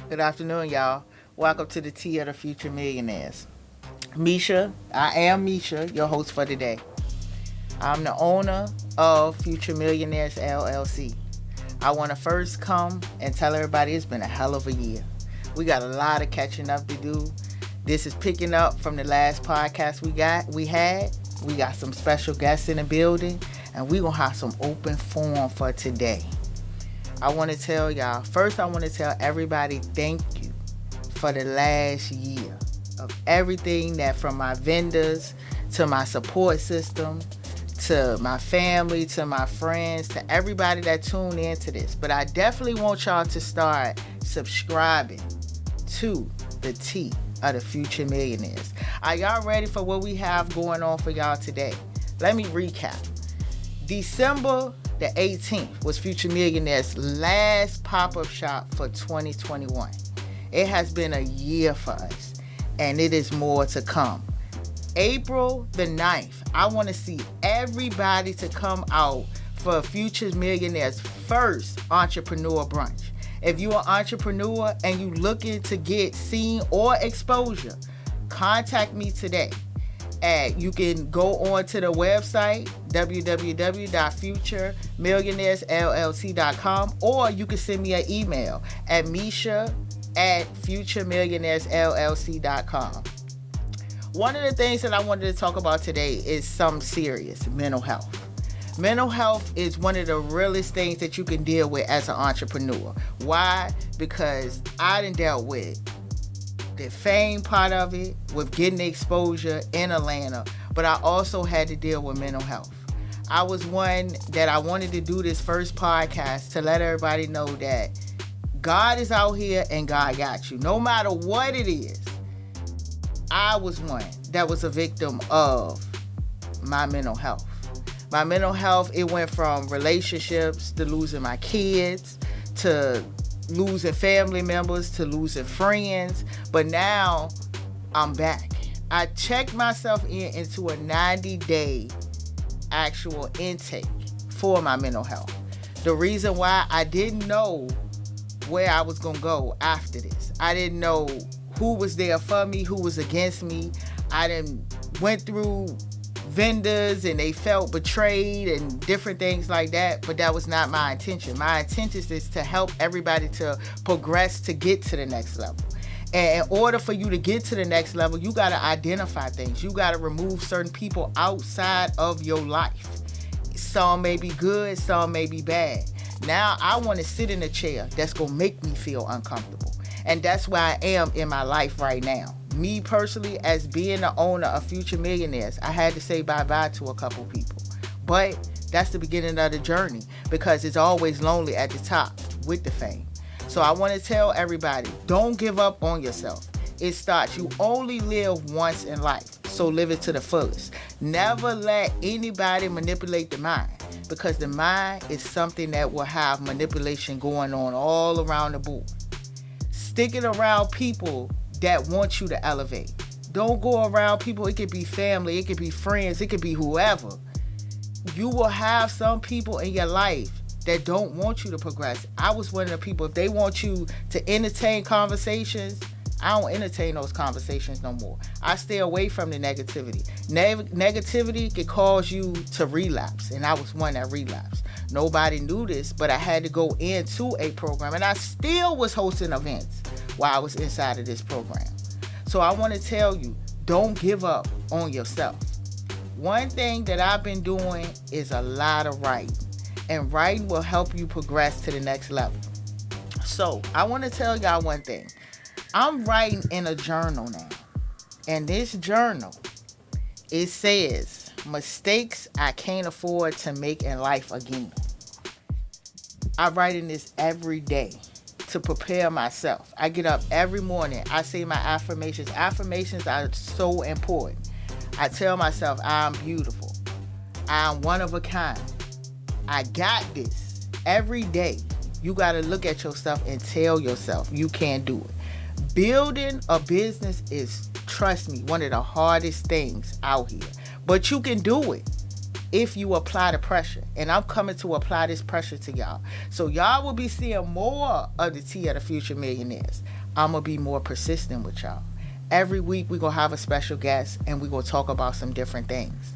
Good afternoon, y'all. Welcome to the Tea of Future Millionaires. I am Misha, your host for today. I'm the owner of Future Millionaires LLC. I want to first come and tell everybody it's been a hell of a year. We got a lot of catching up to do. This is picking up from the last podcast we had. We got some special guests in the building, and we gonna have some open forum for today. I want to tell y'all, first I want to tell everybody thank you for the last year of everything, that from my vendors to my support system to my family to my friends to everybody that tuned into this. But I definitely want y'all to start subscribing to the Tea of the Future Millionaires. Are y'all ready for what we have going on for y'all today? Let me recap. December the 18th was Future Millionaires' last pop-up shop for 2021. It has been a year for us, and it is more to come. April the 9th, I want to see everybody to come out for Future Millionaires' first entrepreneur brunch. If you're an entrepreneur and you looking to get seen or exposure, contact me today. You can go on to the website www.futuremillionairesllc.com, or you can send me an email at misha@futuremillionairesllc.com. One of the things that I wanted to talk about today is something serious: mental health. Mental health is one of the realest things that you can deal with as an entrepreneur. Why? Because I done dealt with the fame part of it, with getting the exposure in Atlanta, but I also had to deal with mental health. I was one that I wanted to do this first podcast to let everybody know that God is out here and God got you. No matter what it is, I was one that was a victim of my mental health. My mental health, it went from relationships to losing my kids, to losing family members, to losing friends. But now I'm back. I checked myself into a 90-day actual intake for my mental health. The reason why, I didn't know where I was gonna go after this. I didn't know who was there for me, who was against me. I done went through vendors and they felt betrayed and different things like that, but that was not my intention. My intention is to help everybody to progress, to get to the next level. And in order for you to get to the next level, you got to identify things. You got to remove certain people outside of your life. Some may be good, some may be bad. Now I want to sit in a chair that's going to make me feel uncomfortable. And that's where I am in my life right now. Me personally, as being the owner of Future Millionaires, I had to say bye-bye to a couple people. But that's the beginning of the journey, because it's always lonely at the top with the fame. So I want to tell everybody, don't give up on yourself. It starts, you only live once in life, so live it to the fullest. Never let anybody manipulate the mind, because the mind is something that will have manipulation going on all around the board. Stick it around people that want you to elevate. Don't go around people, it could be family, it could be friends, it could be whoever. You will have some people in your life that don't want you to progress. I was one of the people, if they want you to entertain conversations, I don't entertain those conversations no more. I stay away from the negativity. Negativity can cause you to relapse, and I was one that relapsed. Nobody knew this, but I had to go into a program, and I still was hosting events while I was inside of this program. So I want to tell you, don't give up on yourself. One thing that I've been doing is a lot of writing, and writing will help you progress to the next level. So I want to tell y'all one thing. I'm writing in a journal now, and this journal, it says, mistakes I can't afford to make in life again. I write in this every day to prepare myself. I get up every morning. I say my affirmations. Affirmations are so important. I tell myself I'm beautiful. I'm one of a kind. I got this. Every day, you got to look at yourself and tell yourself you can do it. Building a business is, trust me, one of the hardest things out here. But you can do it. if you apply the pressure. And I'm coming to apply this pressure to y'all. So y'all will be seeing more of the Tea of the Future Millionaires. I'm going to be more persistent with y'all. Every week we're going to have a special guest and we're going to talk about some different things.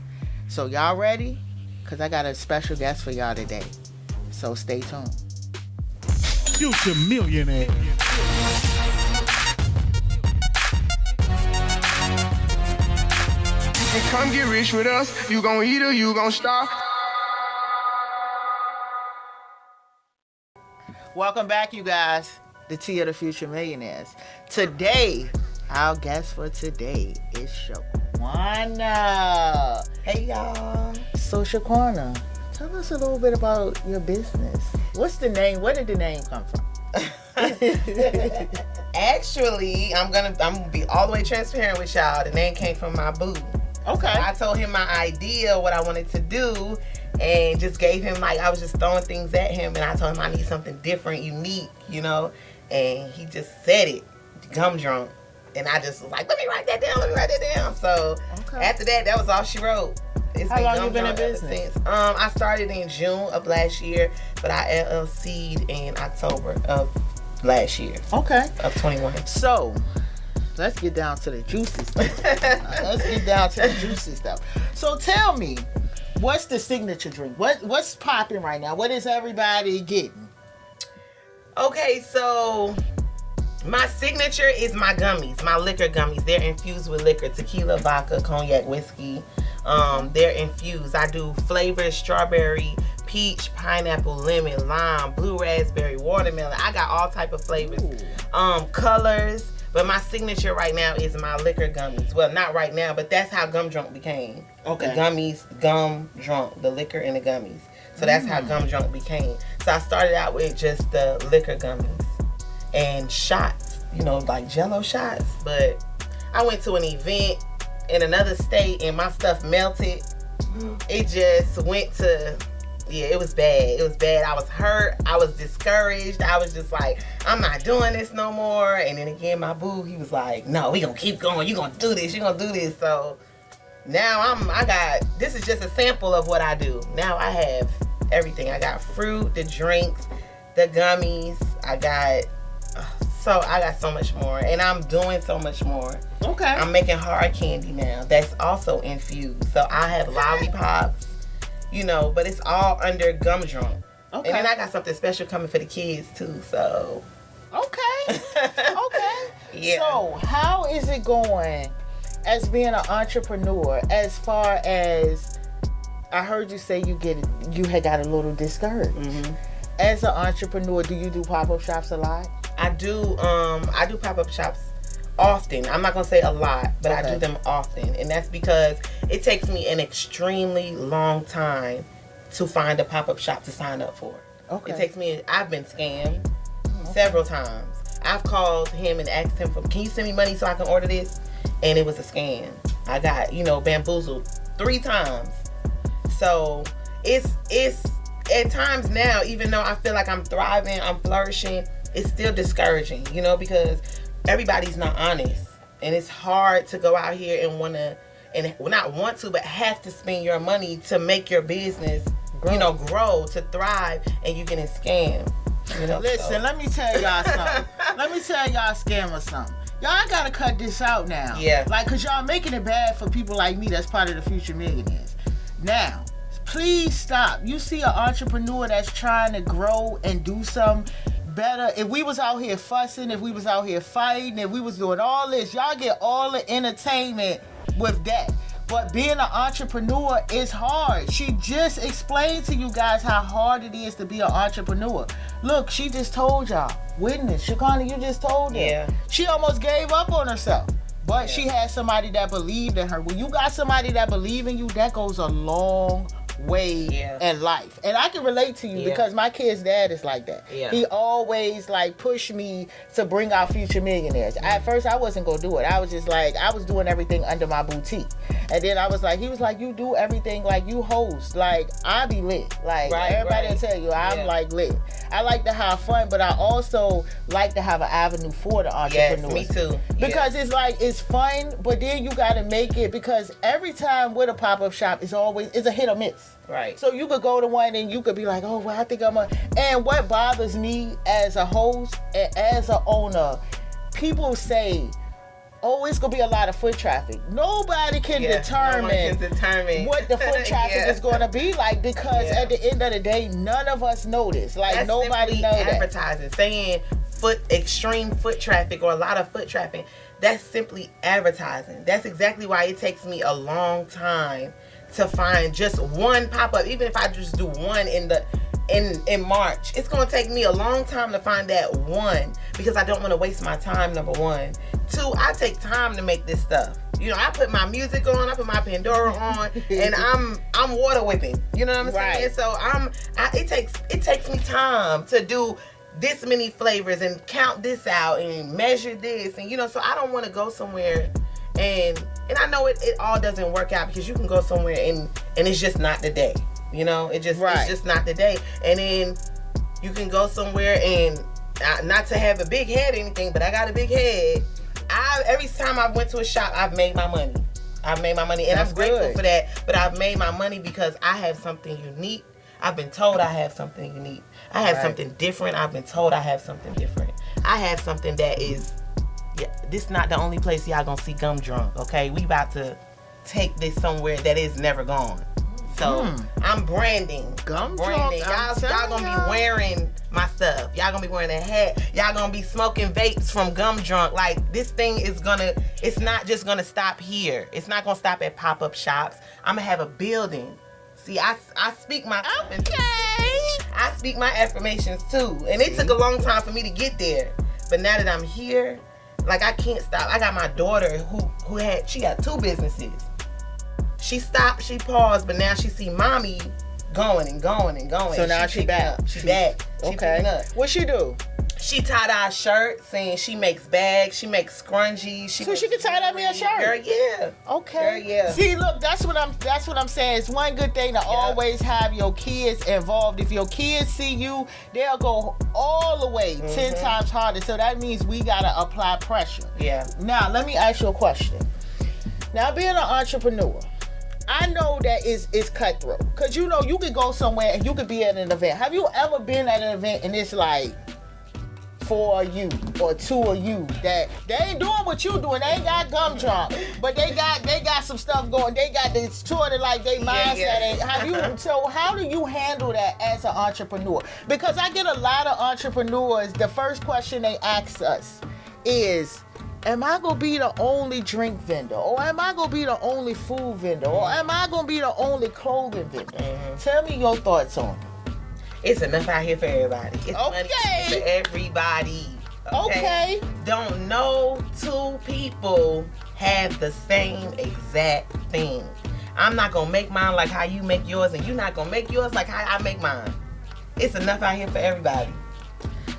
So y'all ready? Because I got a special guest for y'all today. So stay tuned. Future Millionaire. And come get rich with us. You gon' eat or you gon' starve. Welcome back, you guys. The Tea of the Future Millionaires. Today, our guest for today is Shaquana. Hey y'all. So Shaquana, tell us a little bit about your business. What's the name? Where did the name come from? Actually, I'm gonna be all the way transparent with y'all. The name came from my boo. Okay. So I told him my idea, what I wanted to do, and just gave him, like, I was just throwing things at him, and I told him I need something different, unique, you know, and he just said it, gum drunk. And I just was like, let me write that down. So after that was all she wrote. How long you been in business? I started in June of last year, but I LLC'd in October of last year. Okay. Of 21. So, let's get down to the juicy stuff. So tell me, what's the signature drink? What's popping right now? What is everybody getting? Okay, so my signature is my gummies, my liquor gummies. They're infused with liquor, tequila, vodka, cognac, whiskey. They're infused. I do flavors: strawberry, peach, pineapple, lemon, lime, blue raspberry, watermelon. I got all type of flavors. Colors. But my signature right now is my liquor gummies. Well, not right now, but that's how Gum Drunk became. Okay. The gummies, Gum Drunk, the liquor and the gummies. So that's how Gum Drunk became. So I started out with just the liquor gummies and shots, you know, like Jello shots. But I went to an event in another state and my stuff melted. It just went to... Yeah, it was bad. I was hurt. I was discouraged. I was just like, I'm not doing this no more. And then again, my boo, he was like, no, we gonna keep going. You gonna do this. You gonna do this. So now this is just a sample of what I do. Now I have everything. I got fruit, the drinks, the gummies. I got so much more. And I'm doing so much more. Okay. I'm making hard candy now. That's also infused. So I have lollipops. You know, but it's all under Gum Drunk. Okay. And then I got something special coming for the kids too, so. Okay. Okay. Yeah. So how is it going as being an entrepreneur, as far as I heard you say you had got a little discouraged. Mm-hmm. As an entrepreneur, do you do pop-up shops a lot? I do pop-up shops often. I'm not gonna say a lot, but I do them often, and that's because it takes me an extremely long time to find a pop-up shop to sign up for. Okay. It takes me. I've been scammed several times. I've called him and asked him can you send me money so I can order this, and it was a scam. I got bamboozled 3 times. So it's at times now, even though I feel like I'm thriving, I'm flourishing, it's still discouraging, because everybody's not honest, and it's hard to go out here and not want to, but have to spend your money to make your business grow, to thrive, and you getting scammed. Listen, let me tell y'all something. Let me tell y'all scammers something. Y'all gotta cut this out now. Yeah. Cause y'all making it bad for people like me that's part of the Future Millionaires. Now, please stop. You see an entrepreneur that's trying to grow and do something better. If we was out here fussing, if we was out here fighting, if we was doing all this, y'all get all the entertainment with that. But being an entrepreneur is hard. She just explained to you guys how hard it is to be an entrepreneur. Look, she just told y'all. Witness, Shaquana, you just told her. Yeah. She almost gave up on herself. But she had somebody that believed in her. When you got somebody that believe in you, that goes a long way in life. And I can relate to you because my kid's dad is like that. Yeah. He always pushed me to bring out Future Millionaires. At first I wasn't gonna do it. I was just I was doing everything under my boutique. And then he was like, you do everything, you host. I be lit. Everybody will tell you, I'm lit. I like to have fun, but I also like to have an avenue for the entrepreneurs. Yes, me too. Because it's like, it's fun, but then you got to make it, because every time with a pop-up shop is a hit or miss. Right. So you could go to one and you could be like, oh, well, I think and what bothers me as a host and as an owner, people say, oh, it's gonna be a lot of foot traffic. Nobody can determine what the foot traffic is gonna be like, because at the end of the day, none of us know this. Like, that's nobody knows that. Advertising, saying extreme foot traffic or a lot of foot traffic, that's simply advertising. That's exactly why it takes me a long time to find just one pop-up. Even if I just do one in March, it's gonna take me a long time to find that one, because I don't want to waste my time, number one. Two, I take time to make this stuff. You know, I put my music on, I put my Pandora on, and I'm water whipping. You know what I'm saying? So it takes me time to do this many flavors and count this out and measure this, and so I don't want to go somewhere and I know it all doesn't work out, because you can go somewhere and it's just not the day. It's just not the day. And then you can go somewhere and not to have a big head or anything, but I got a big head. Every time I went to a shop, I've made my money. And I'm grateful for that. But I've made my money because I have something unique. I've been told I have something unique. I have something different. I've been told I have something different. I have something that is, this not the only place y'all gonna see gum drunk, okay? We about to take this somewhere that is never gone. So I'm branding. Y'all gonna be wearing my stuff. Y'all gonna be wearing a hat. Y'all gonna be smoking vapes from Gum Drunk. Like, this thing it's not just gonna stop here. It's not gonna stop at pop-up shops. I'm gonna have a building. See, I speak my I speak my affirmations too. And it took a long time for me to get there. But now that I'm here, like, I can't stop. I got my daughter she got 2 businesses. She stopped, she paused, but now she see mommy going and going and going. So now she back. She back. Okay. What she do? She tie-dye shirts, and she makes bags, she makes scrunchies. So she can tie-dye me a shirt? Girl, yeah. Okay. Girl, yeah. See, look, that's what I'm saying. It's one good thing to always have your kids involved. If your kids see you, they'll go all the way 10 times harder. So that means we gotta apply pressure. Yeah. Now, let me ask you a question. Now, being an entrepreneur, I know that it's cutthroat. Because you could go somewhere and you could be at an event. Have you ever been at an event and it's like 4 of you or 2 of you that they ain't doing what you doing? They ain't got gum drunk, but they got some stuff going. They got this sort of like they mindset. So how do you handle that as an entrepreneur? Because I get a lot of entrepreneurs, the first question they ask us is, am I going to be the only drink vendor? Or am I going to be the only food vendor? Or am I going to be the only clothing vendor? Tell me your thoughts on it. It's enough out here for everybody. It's money for everybody. Okay? Don't no 2 people have the same exact thing. I'm not going to make mine like how you make yours, and you're not going to make yours like how I make mine. It's enough out here for everybody.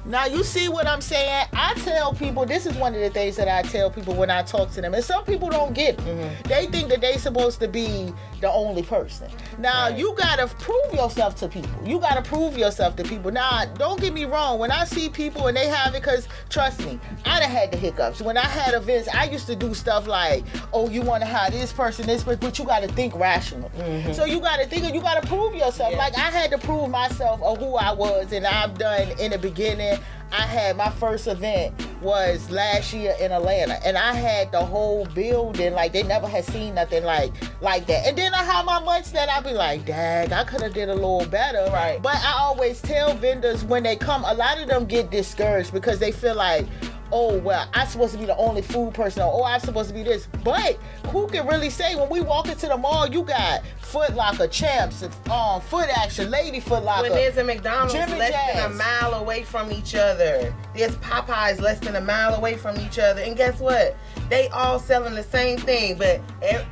Now, you see what I'm saying? I tell people, this is one of the things that I tell people when I talk to them, and some people don't get it. They think that they supposed to be the only person. Now, you got to prove yourself to people. Now, don't get me wrong. When I see people and they have it, because trust me, I done had the hiccups. When I had events, I used to do stuff like, oh, you want to hire this person, but you got to think rational. So you got to think, and you got to prove yourself. Like, I had to prove myself of who I was, and I've done in the beginning. I had my first event was last year in Atlanta, and I had the whole building like they never had seen nothing like that. And then I have my months that I be like, dang, I could have did a little better. Right. But I always tell vendors when they come, a lot of them get discouraged because they feel like, oh, well, I'm supposed to be the only food person, or I'm supposed to be this. But who can really say, when we walk into the mall, you got Foot Locker, Champs, Foot Action, Lady Foot Locker. When there's a McDonald's than a mile away from each other. There's Popeyes less than a mile away from each other. And guess what? They all selling the same thing, but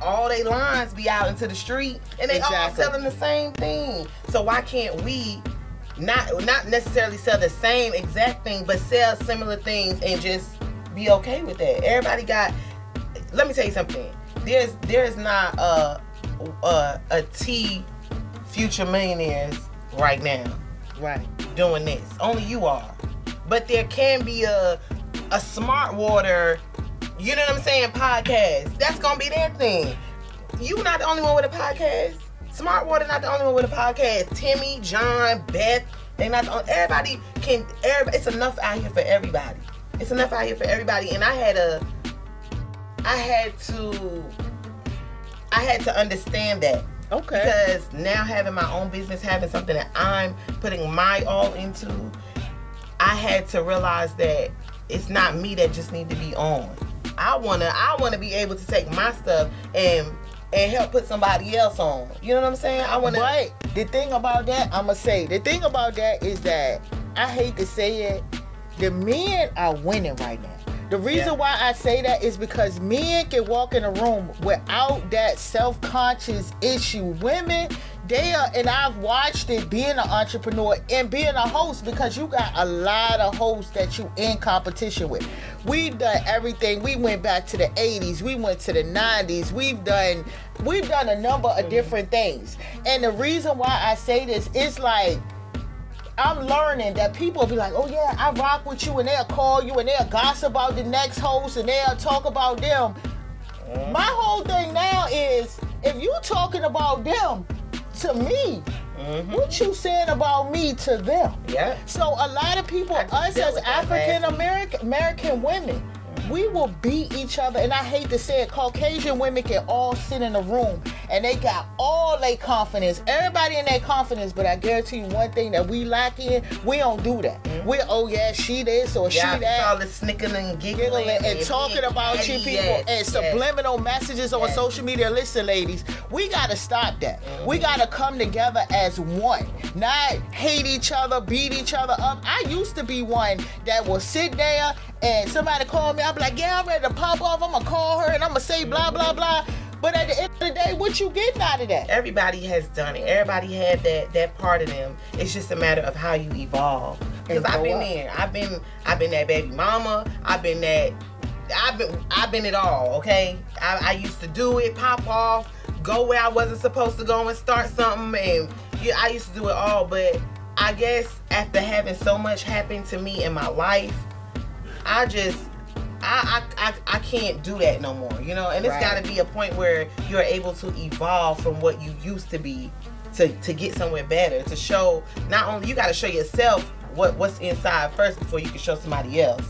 all they lines be out into the street, and they all selling the same thing. So why can't we not necessarily sell the same exact thing, but sell similar things and just be okay with that? Everybody got. Let me tell you something. There's not a Tea Future Millionaires right now. Right. doing this. Only you are. But there can be a smart water, you know what I'm saying, podcast. That's gonna be their thing. You not the only one with a podcast. Smart water not the only one with a podcast. Timmy, John, Beth, they not the only, everybody, it's enough out here for everybody. It's enough out here for everybody. And I had to understand that. Okay. Because now having my own business, having something that I'm putting my all into, I had to realize that it's not me that just need to be on. I wanna be able to take my stuff and help put somebody else on. You know what I'm saying? But the thing about that, the thing about that is that, I hate to say it, the men are winning right now. The reason why I say that is because men can walk in a room without that self-conscious issue. Women, they are, and I've watched it being an entrepreneur and being a host, because you got a lot of hosts that you in competition with. We've done everything. We went back to the 80s. We went to the 90s. We've done a number of different things. And the reason why I say this is like, I'm learning that people be like, oh yeah, I rock with you, and they'll call you and they'll gossip about the next host and they'll talk about them. My whole thing now is, if you talking about them to me, what you saying about me to them? Yeah. So a lot of people, us as African American women, we will beat each other, and I hate to say it, Caucasian women can all sit in a room and they got all their confidence, everybody in their confidence, but I guarantee you one thing that we lack in, we don't do that. We're, oh yeah, she this or she that. All the snickering and giggling and talking about you people and subliminal messages on social media. Listen, ladies, we gotta stop that. We gotta come together as one, not hate each other, beat each other up. I used to be one that will sit there and somebody call me, I'll be like, yeah, I'm ready to pop off, I'm gonna call her and I'm gonna say blah, blah, blah. But at the end of the day, what you getting out of that? Everybody has done it. Everybody had that part of them. It's just a matter of how you evolve. Because I've been there. I've been that baby mama. I've been it all, okay? I used to do it, pop off, go where I wasn't supposed to go and start something, and I used to do it all. But I guess after having so much happen to me in my life, I can't do that no more, you know? And it's got to be a point where you're able to evolve from what you used to be to get somewhere better, to show, not only, you got to show yourself what's inside first before you can show somebody else.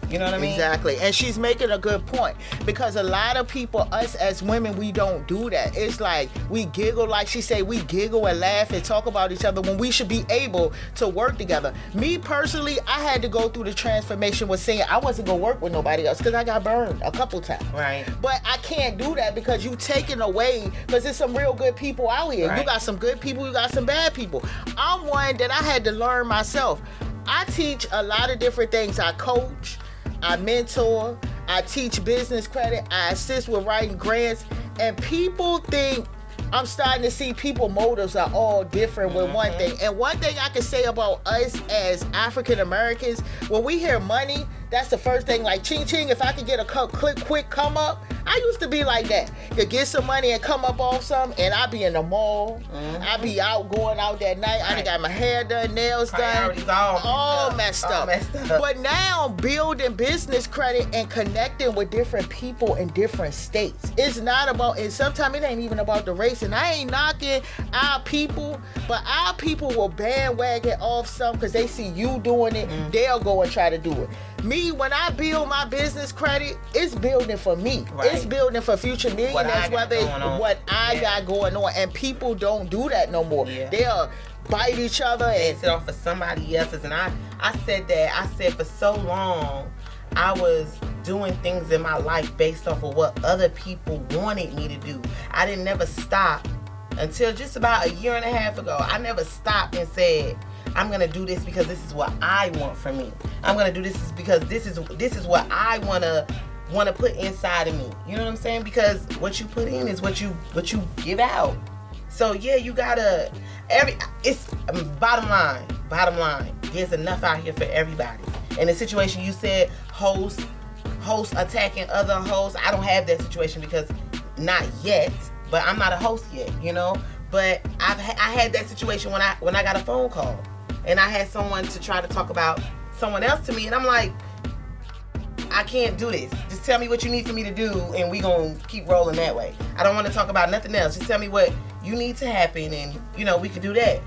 You know what I mean? Exactly. And she's making a good point, because a lot of people, us as women, we don't do that. It's like we giggle, like she say, we giggle and laugh and talk about each other when we should be able to work together. Me personally, I had to go through the transformation with saying I wasn't going to work with nobody else because I got burned a couple times. Right. But I can't do that because you taking away, because there's some real good people out here. Right. You got some good people, you got some bad people. I'm one that I had to learn myself. I teach a lot of different things. I coach, I mentor, I teach business credit, I assist with writing grants, and people think, I'm starting to see people motives are all different with one thing. And one thing I can say about us as African Americans, when we hear money, that's the first thing, like ching ching, if I could get a quick come up. I used to be like that. Could get some money and come up off some, and I be in the mall. I be going out that night. I done got my hair done, nails done. All messed up. But now building business credit and connecting with different people in different states. It's not about, and sometimes it ain't even about the race. And I ain't knocking our people, but our people will bandwagon off some because they see you doing it. They'll go and try to do it. Me, when I build my business credit, it's building for me. Right. It's building for future millionaires, whether what I got going on. And people don't do that no more. Yeah. They'll bite each other and sit off for somebody else's. And I said for so long, I was doing things in my life based off of what other people wanted me to do. I didn't never stop until just about a year and a half ago. I never stopped and said, I'm gonna do this because this is what I want for me. I'm gonna do this because this is what I wanna put inside of me. You know what I'm saying? Because what you put in is what you give out. So yeah, you gotta it's bottom line. There's enough out here for everybody. In the situation you said, hosts attacking other hosts, I don't have that situation because not yet. But I'm not a host yet, you know. But I had that situation when I got a phone call. and I had someone to try to talk about someone else to me, and I'm like, I can't do this. Just tell me what you need for me to do, and we gonna keep rolling that way. I don't want to talk about nothing else. Just tell me what you need to happen, and we can do that.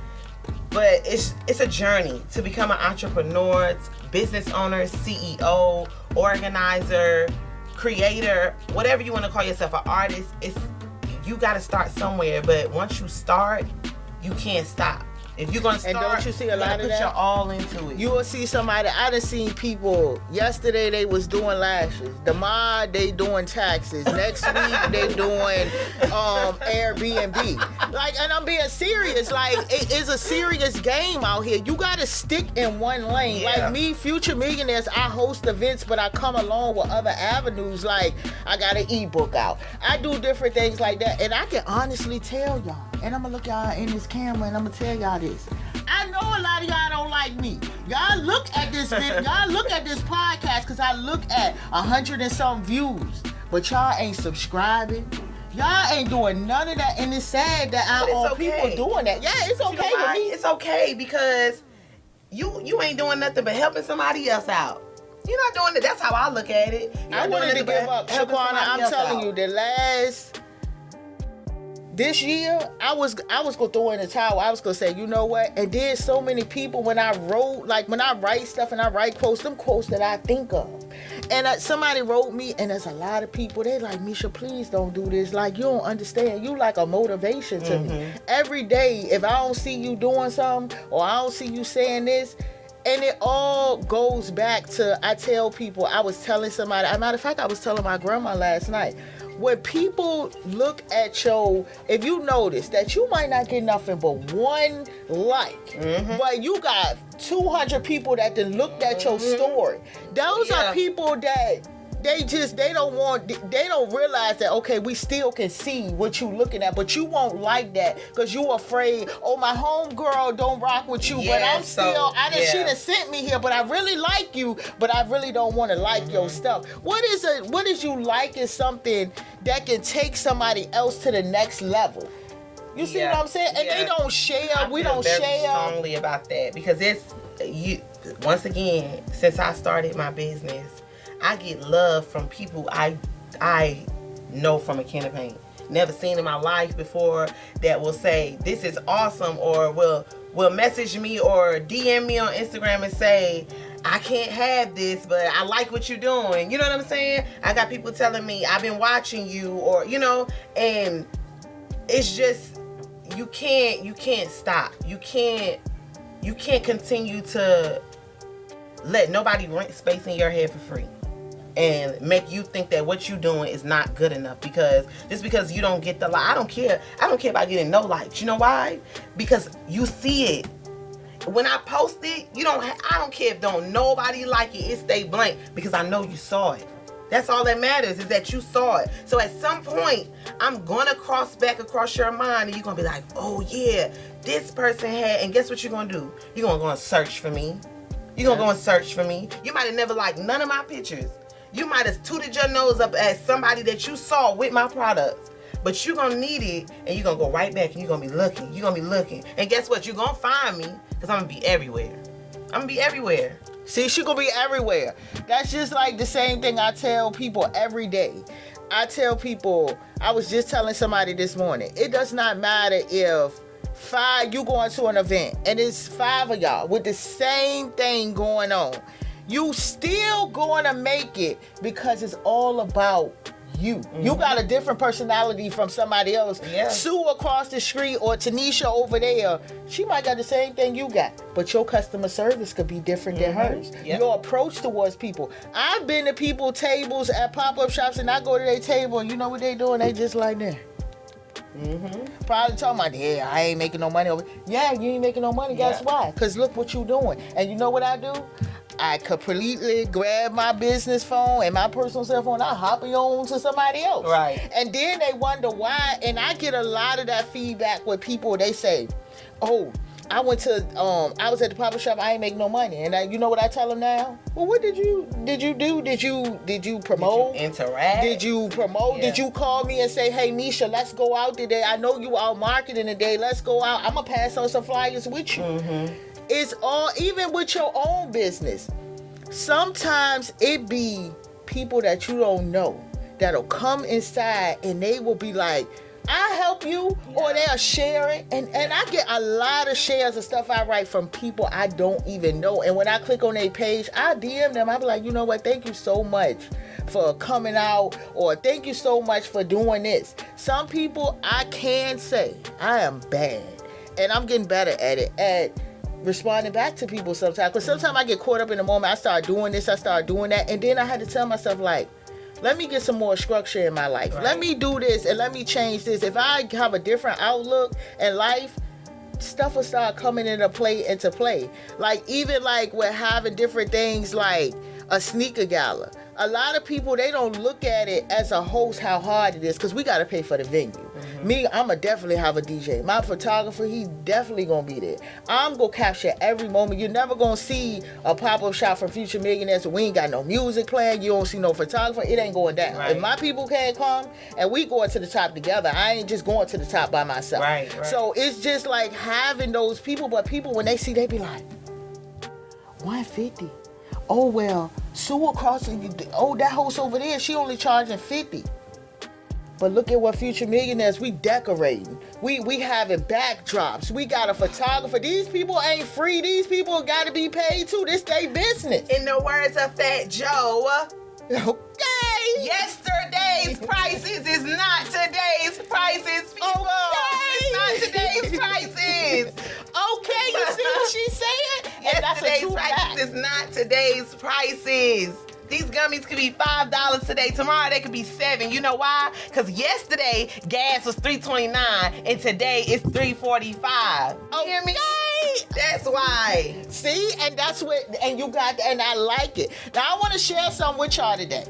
But it's a journey to become an entrepreneur, business owner, CEO, organizer, creator, whatever you want to call yourself, an artist. You got to start somewhere, but once you start, you can't stop. If you're gonna start, and don't you see a lot of that? Put your all into it. You will see somebody. I done seen people. Yesterday they was doing lashes. Tomorrow they doing taxes. Next week they doing Airbnb. Like, and I'm being serious. Like, it is a serious game out here. You gotta stick in one lane. Yeah. Like me, Future Millionaires, I host events, but I come along with other avenues. Like, I got an ebook out. I do different things like that, and I can honestly tell y'all. And I'm gonna look y'all in this camera, and I'm gonna tell y'all this. I know a lot of y'all don't like me. Y'all look at this video, y'all look at this podcast because I look at 100 and some views, but y'all ain't subscribing. Y'all ain't doing none of that, and it's sad that people doing that. Yeah, it's okay with me. It's okay because you ain't doing nothing but helping somebody else out. You're not doing it. That's how I look at it. I wanted to give up, Shaquana. I'm telling you, this year, I was gonna throw in the towel. I was gonna say, you know what? And there's so many people when I write stuff and I write quotes, them quotes that I think of. And somebody wrote me, and there's a lot of people, they like, Misha, please don't do this. Like, you don't understand. You like a motivation to me. Every day, if I don't see you doing something, or I don't see you saying this, and it all goes back to, I tell people, I was telling somebody, as a matter of fact, I was telling my grandma last night, when people look at if you notice that you might not get nothing but one like, but you got 200 people that then looked at your story. Those are people that they don't realize that, okay, we still can see what you looking at, but you won't like that because you afraid, oh, my homegirl don't rock with you, but I'm still, she done sent me here, but I really like you, but I really don't want to like your stuff. What is you like is something that can take somebody else to the next level. You see what I'm saying? And they don't share. We don't share. I feel very strongly about that because once again, since I started my business, I get love from people I know from a can of paint. Never seen in my life before that will say, this is awesome, or will message me or DM me on Instagram and say, I can't have this, but I like what you're doing. You know what I'm saying? I got people telling me, I've been watching you, or, and it's just, you can't stop. You can't continue to let nobody rent space in your head for free and make you think that what you're doing is not good enough because you don't get the like. I don't care about getting no likes. You know why? Because you see it. When I post it, I don't care if don't nobody like it. It stay blank because I know you saw it. That's all that matters is that you saw it. So at some point, I'm gonna cross back across your mind and you're gonna be like, oh yeah, this person had, and guess what you're gonna do? You're gonna go and search for me. You're gonna go and search for me. You might have never liked none of my pictures. You might have tooted your nose up at somebody that you saw with my products. But you're going to need it, and you're going to go right back, and you're going to be looking. You're going to be looking. And guess what? You're going to find me, because I'm going to be everywhere. I'm going to be everywhere. See, she going to be everywhere. That's just like the same thing I tell people every day. I tell people, I was just telling somebody this morning, it does not matter if you going to an event, and it's 5 of y'all with the same thing going on. You still going to make it because it's all about you. You got a different personality from somebody else. Yeah. Sue across the street or Tanisha over there, she might got the same thing you got, but your customer service could be different than hers. Yep. Your approach towards people. I've been to people tables at pop-up shops and I go to their table and you know what they doing? They just like that. Probably talking about, yeah, I ain't making no money over. Yeah, you ain't making no money. Guess why? Because look what you doing. And you know what I do? I completely grab my business phone and my personal cell phone. I hop on to somebody else. Right. And then they wonder why. And I get a lot of that feedback with people. They say, oh, I was at the pop-up shop. I ain't make no money. And you know what I tell them now? Well, what did you do? Did you promote? Did you interact? Did you promote? Yeah. Did you call me and say, hey, Misha, let's go out today. I know you out marketing today. Let's go out. I'm going to pass on some flyers with you. It's all, even with your own business. Sometimes it be people that you don't know that'll come inside and they will be like, I help you, or they'll share it. And I get a lot of shares of stuff I write from people I don't even know. And when I click on their page, I DM them. I be like, you know what? Thank you so much for coming out, or thank you so much for doing this. Some people I can say I am bad, and I'm getting better at it, at responding back to people sometimes. Because sometimes I get caught up in the moment. I start doing this, I start doing that, and then I had to tell myself, like, let me get some more structure in my life. Right. Let me do this and let me change this. If I have a different outlook in life, stuff will start coming into play. Like, even like with having different things like a sneaker gala. A lot of people, they don't look at it as a host how hard it is, because we got to pay for the venue. Mm-hmm. Me, I'm going to definitely have a DJ. My photographer, he's definitely going to be there. I'm going to capture every moment. You're never going to see a pop-up shop from Future Millionaires. We ain't got no music playing. You don't see no photographer. It ain't going down. Right. If my people can't come and we going to the top together, I ain't just going to the top by myself. Right. So it's just like having those people, but people, when they see, they be like, 150. Oh, well, Sue across, oh, that host over there, she only charging 50. But look at what Future Millionaires, we decorating. We having backdrops. We got a photographer. These people ain't free. These people got to be paid too. This they business. In the words of Fat Joe. Okay. Yesterday's prices is not today's prices, people. Okay. It's not today's prices. Okay, you see what she's saying? Yesterday's prices is not today's prices. These gummies could be $5 today. Tomorrow they could be $7. You know why? Because yesterday gas was $3.29 and today it's $3.45. You hear me? That's why. See, and that's what, and you got, and I like it. Now I want to share something with y'all today.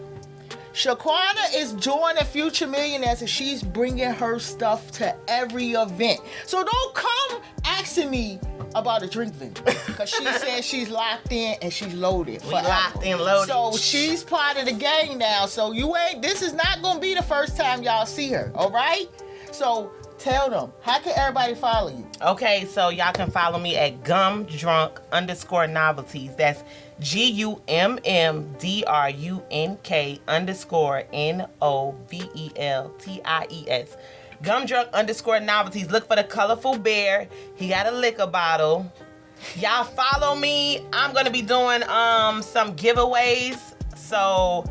Shaquana is joining Future Millionaires, and she's bringing her stuff to every event. So don't come asking me about a drink vendor, because she says she's locked in and she's loaded. We locked and loaded. So she's part of the gang now. So this is not going to be the first time y'all see her, all right? So tell them, how can everybody follow you? Okay, so y'all can follow me at gumdrunk_novelties. That's GUMMDRUNK_NOVELTIES. Gumdrunk_novelties. Look for the colorful bear. He got a liquor bottle. Y'all follow me. I'm gonna be doing some giveaways. So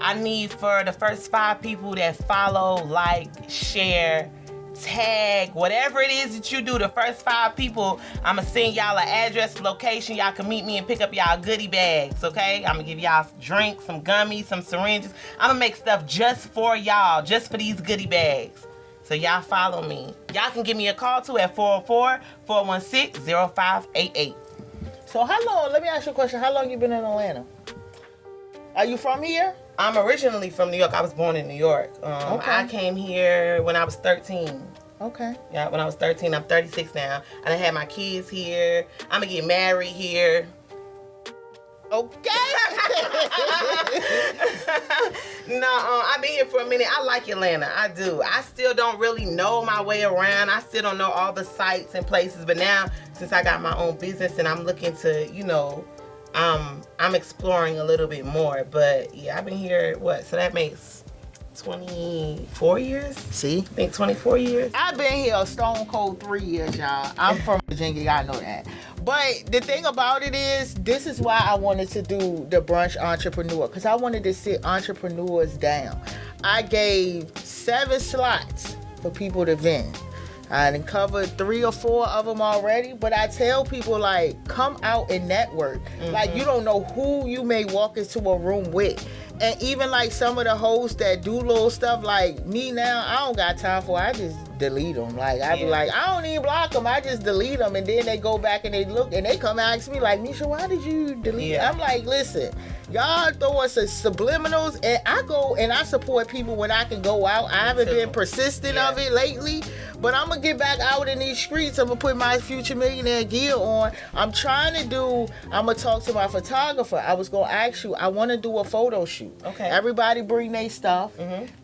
I need for the first 5 people that follow, like, share, tag, whatever it is that you do, the first 5 people, I'm gonna send y'all an address, location. Y'all can meet me and pick up y'all goodie bags, okay? I'm gonna give y'all some drinks, some gummies, some syringes. I'm gonna make stuff just for y'all, just for these goodie bags. So y'all follow me. Y'all can give me a call too at 404-416-0588. So how long, let me ask you a question. How long you been in Atlanta? Are you from here? I'm originally from New York. I was born in New York. Okay. I came here when I was 13. Okay. Yeah, when I was 13. I'm 36 now. And I had my kids here. I'm going to get married here. Okay. No, I've been here for a minute. I like Atlanta. I do. I still don't really know my way around. I still don't know all the sites and places. But now, since I got my own business and I'm looking to, I'm exploring a little bit more. But yeah, I've been here, so that makes 24 years? See? I think 24 years. I've been here a stone cold 3 years, y'all. I'm from Virginia, y'all know that. But the thing about it is, this is why I wanted to do the brunch entrepreneur, because I wanted to sit entrepreneurs down. I gave 7 slots for people to vend. I done covered 3 or 4 of them already, but I tell people, like, come out and network. Mm-hmm. Like, you don't know who you may walk into a room with. And even like some of the hosts that do little stuff like me now, I don't got time for it. I just delete them. Like, I be like, I don't even block them. I just delete them. And then they go back and they look and they come ask me like, Misha, why did you delete? I'm like, listen, Y'all throwing some subliminals, and I go and I support people when I can go out. I haven't been persistent of it lately, but I'm gonna get back out in these streets. I'm gonna put my Future Millionaire gear on. I'm gonna talk to my photographer. I was gonna ask you, I wanna do a photo shoot. Okay. Everybody bring their stuff.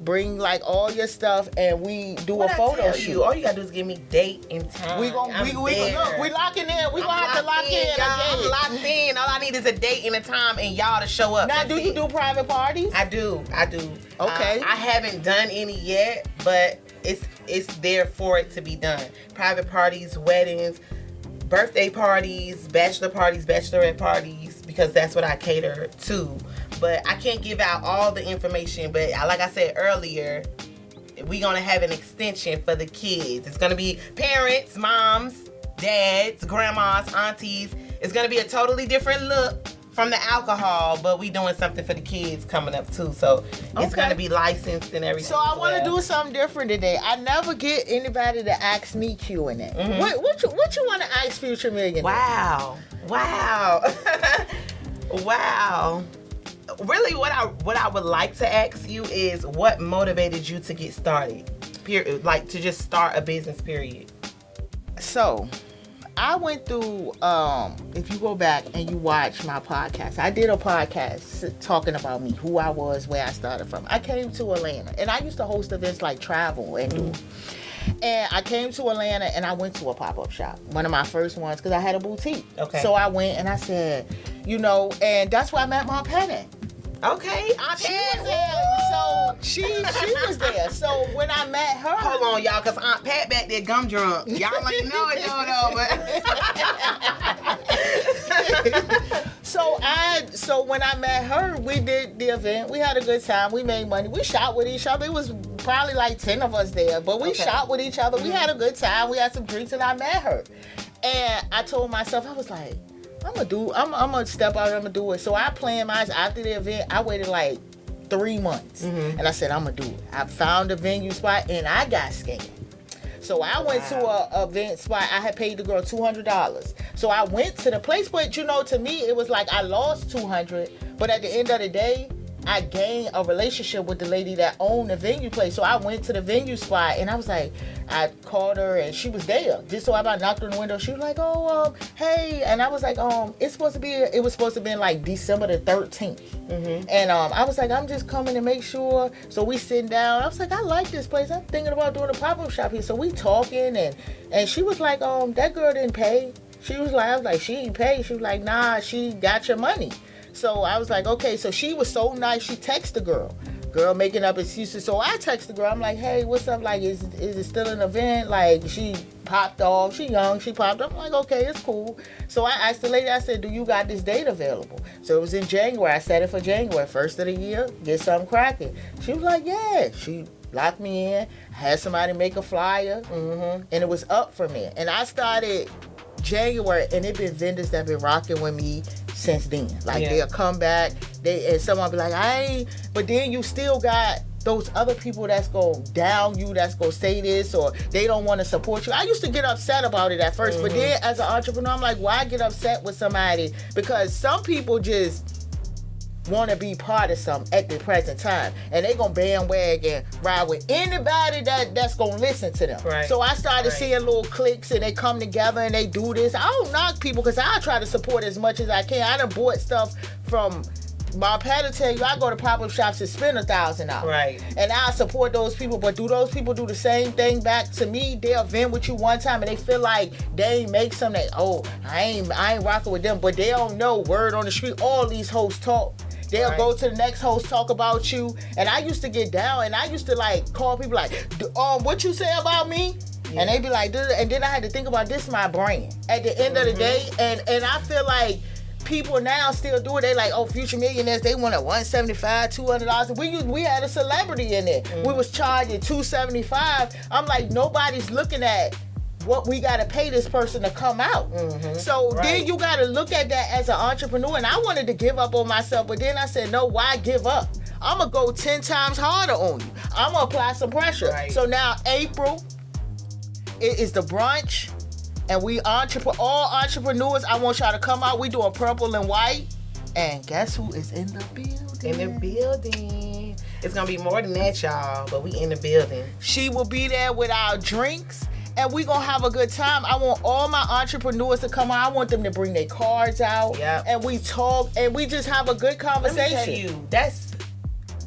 Bring like all your stuff, and we do a photo shoot. All you gotta do is give me date and time. We locking in. We gonna have to lock in. I'm locked in. All I need is a date and a time, and y'all to show up. Now, do you do private parties? I do. Okay. I haven't done any yet, but it's there for it to be done. Private parties, weddings, birthday parties, bachelor parties, bachelorette parties, because that's what I cater to. But I can't give out all the information. But like I said earlier, we're gonna have an extension for the kids. It's gonna be parents, moms, dads, grandmas, aunties. It's gonna be a totally different look from the alcohol, but we doing something for the kids coming up too. So it's gonna be licensed and everything. So I want to do something different today. I never get anybody to ask me Q&A. What you want to ask Future Millionaire? Wow. Wow. Really, what I would like to ask you is, what motivated you to get started? Period. Like, to just start a business, period. So, I went through, if you go back and you watch my podcast, I did a podcast talking about me, who I was, where I started from. I came to Atlanta, and I used to host events like Travel and do. And I came to Atlanta, and I went to a pop-up shop, one of my first ones, because I had a boutique. Okay. So I went, and I said, and that's where I met my Penny. Okay, She was there, so she was there. So when I met her, hold on, y'all, cause Aunt Pat back there gum drunk. Y'all ain't know it though, but so when I met her, we did the event. We had a good time. We made money. We shot with each other. It was probably like 10 of us there, but we shot with each other. We had a good time. We had some drinks, and I met her. And I told myself, I was like, I'm gonna step out and I'm gonna do it. So I planned mine after the event. I waited like 3 months, and I said, I'm gonna do it. I found a venue spot, and I got scammed. So I went to a event spot. I had paid the girl $200. So I went to the place, but to me, it was like I lost $200, but at the end of the day, I gained a relationship with the lady that owned the venue place. So I went to the venue spot, and I was like, I called her, and she was there. Just so I knocked on the window. She was like, hey. And I was like, it was supposed to be like December the 13th. And I was like, I'm just coming to make sure. So we sitting down. I was like, I like this place. I'm thinking about doing a pop-up shop here. So we talking, and she was like, that girl didn't pay. I was like, she didn't pay. She was like, nah, she got your money. So I was like, okay. So she was so nice. She texted the girl making up excuses. So I texted the girl. I'm like, hey, what's up? Like, is it still an event? Like, she popped off. She young. She popped up. I'm like, okay, it's cool. So I asked the lady, I said, do you got this date available? So it was in January. I set it for January, 1st of the year. Get something cracking. She was like, yeah. She locked me in. Had somebody make a flyer. And it was up from there. And I started January, and it been vendors that been rocking with me since then. Like, they'll come back, and someone be like, but then you still got those other people that's gonna down you, that's gonna say this, or they don't want to support you. I used to get upset about it at first, but then as an entrepreneur, I'm like, why get upset with somebody? Because some people just want to be part of something at the present time, and they gonna bandwagon ride with anybody that's gonna listen to them. Right. So I started seeing little cliques, and they come together and they do this. I don't knock people, because I try to support as much as I can. I done bought stuff from my pad to tell you, I go to pop-up shops and spend $1,000. Right. And I support those people, but do those people do the same thing back to me? They'll vent with you one time, and they feel like they ain't make something. I ain't rocking with them, but they don't know word on the street. All these hosts talk. They'll go to the next host, talk about you. And I used to get down, and I used to like call people like, what you say about me? Yeah. And they be like, and then I had to think about this, my brand. At the end of the day, and I feel like people now still do it. They like, Future Millionaires, they want $175, $200. We had a celebrity in there. We was charging $275. I'm like, nobody's looking at what we got to pay this person to come out. So then you got to look at that as an entrepreneur. And I wanted to give up on myself, but then I said, no, why give up? I'm going to go 10 times harder on you. I'm going to apply some pressure. Right. So now April, it is the brunch, and we all entrepreneurs, I want y'all to come out. We doing purple and white. And guess who is in the building? In the building. It's gonna be more than that, y'all, but we in the building. She will be there with our drinks, and we gonna have a good time. I want all my entrepreneurs to come out. I want them to bring their cards out, and we talk, and we just have a good conversation. Let me tell you, that's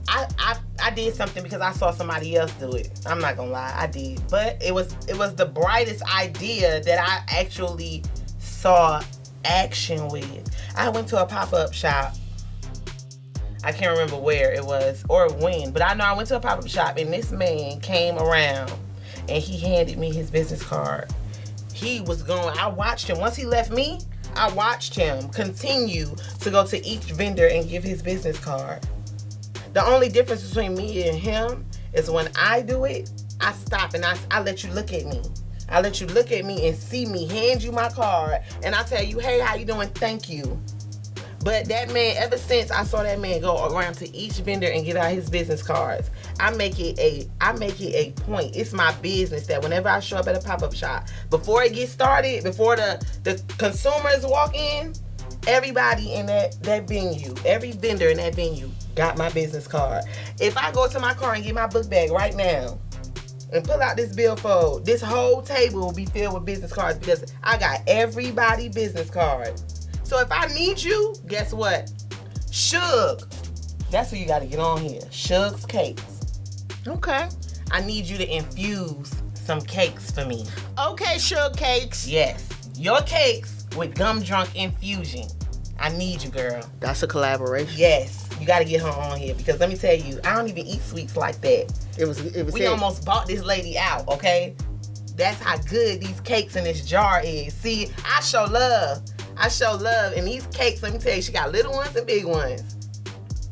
I did something because I saw somebody else do it. I'm not gonna lie, I did, but it was the brightest idea that I actually saw action with. I went to a pop-up shop. I can't remember where it was or when, but I know I went to a pop-up shop and this man came around and he handed me his business card. He was going, I watched him. Once he left me, I watched him continue to go to each vendor and give his business card. The only difference between me and him is when I do it, I stop and I let you look at me. I let you look at me and see me, hand you my card, and I tell you, hey, how you doing? Thank you. But that man, ever since I saw that man go around to each vendor and get out his business cards, I make it a point. It's my business that whenever I show up at a pop-up shop, before it gets started, before the consumers walk in, everybody in that venue, every vendor in that venue got my business card. If I go to my car and get my book bag right now and pull out this billfold, this whole table will be filled with business cards because I got everybody business card. So if I need you, guess what? Suge. That's who you got to get on here. Suge's Cakes. Okay. I need you to infuse some cakes for me. Okay, Suge Cakes. Yes. Your cakes with Gum Drunk infusion. I need you, girl. That's a collaboration. Yes. You got to get her on here because let me tell you, I don't even eat sweets like that. We almost bought this lady out, okay? That's how good these cakes in this jar is. See, I show love. And these cakes, let me tell you, she got little ones and big ones.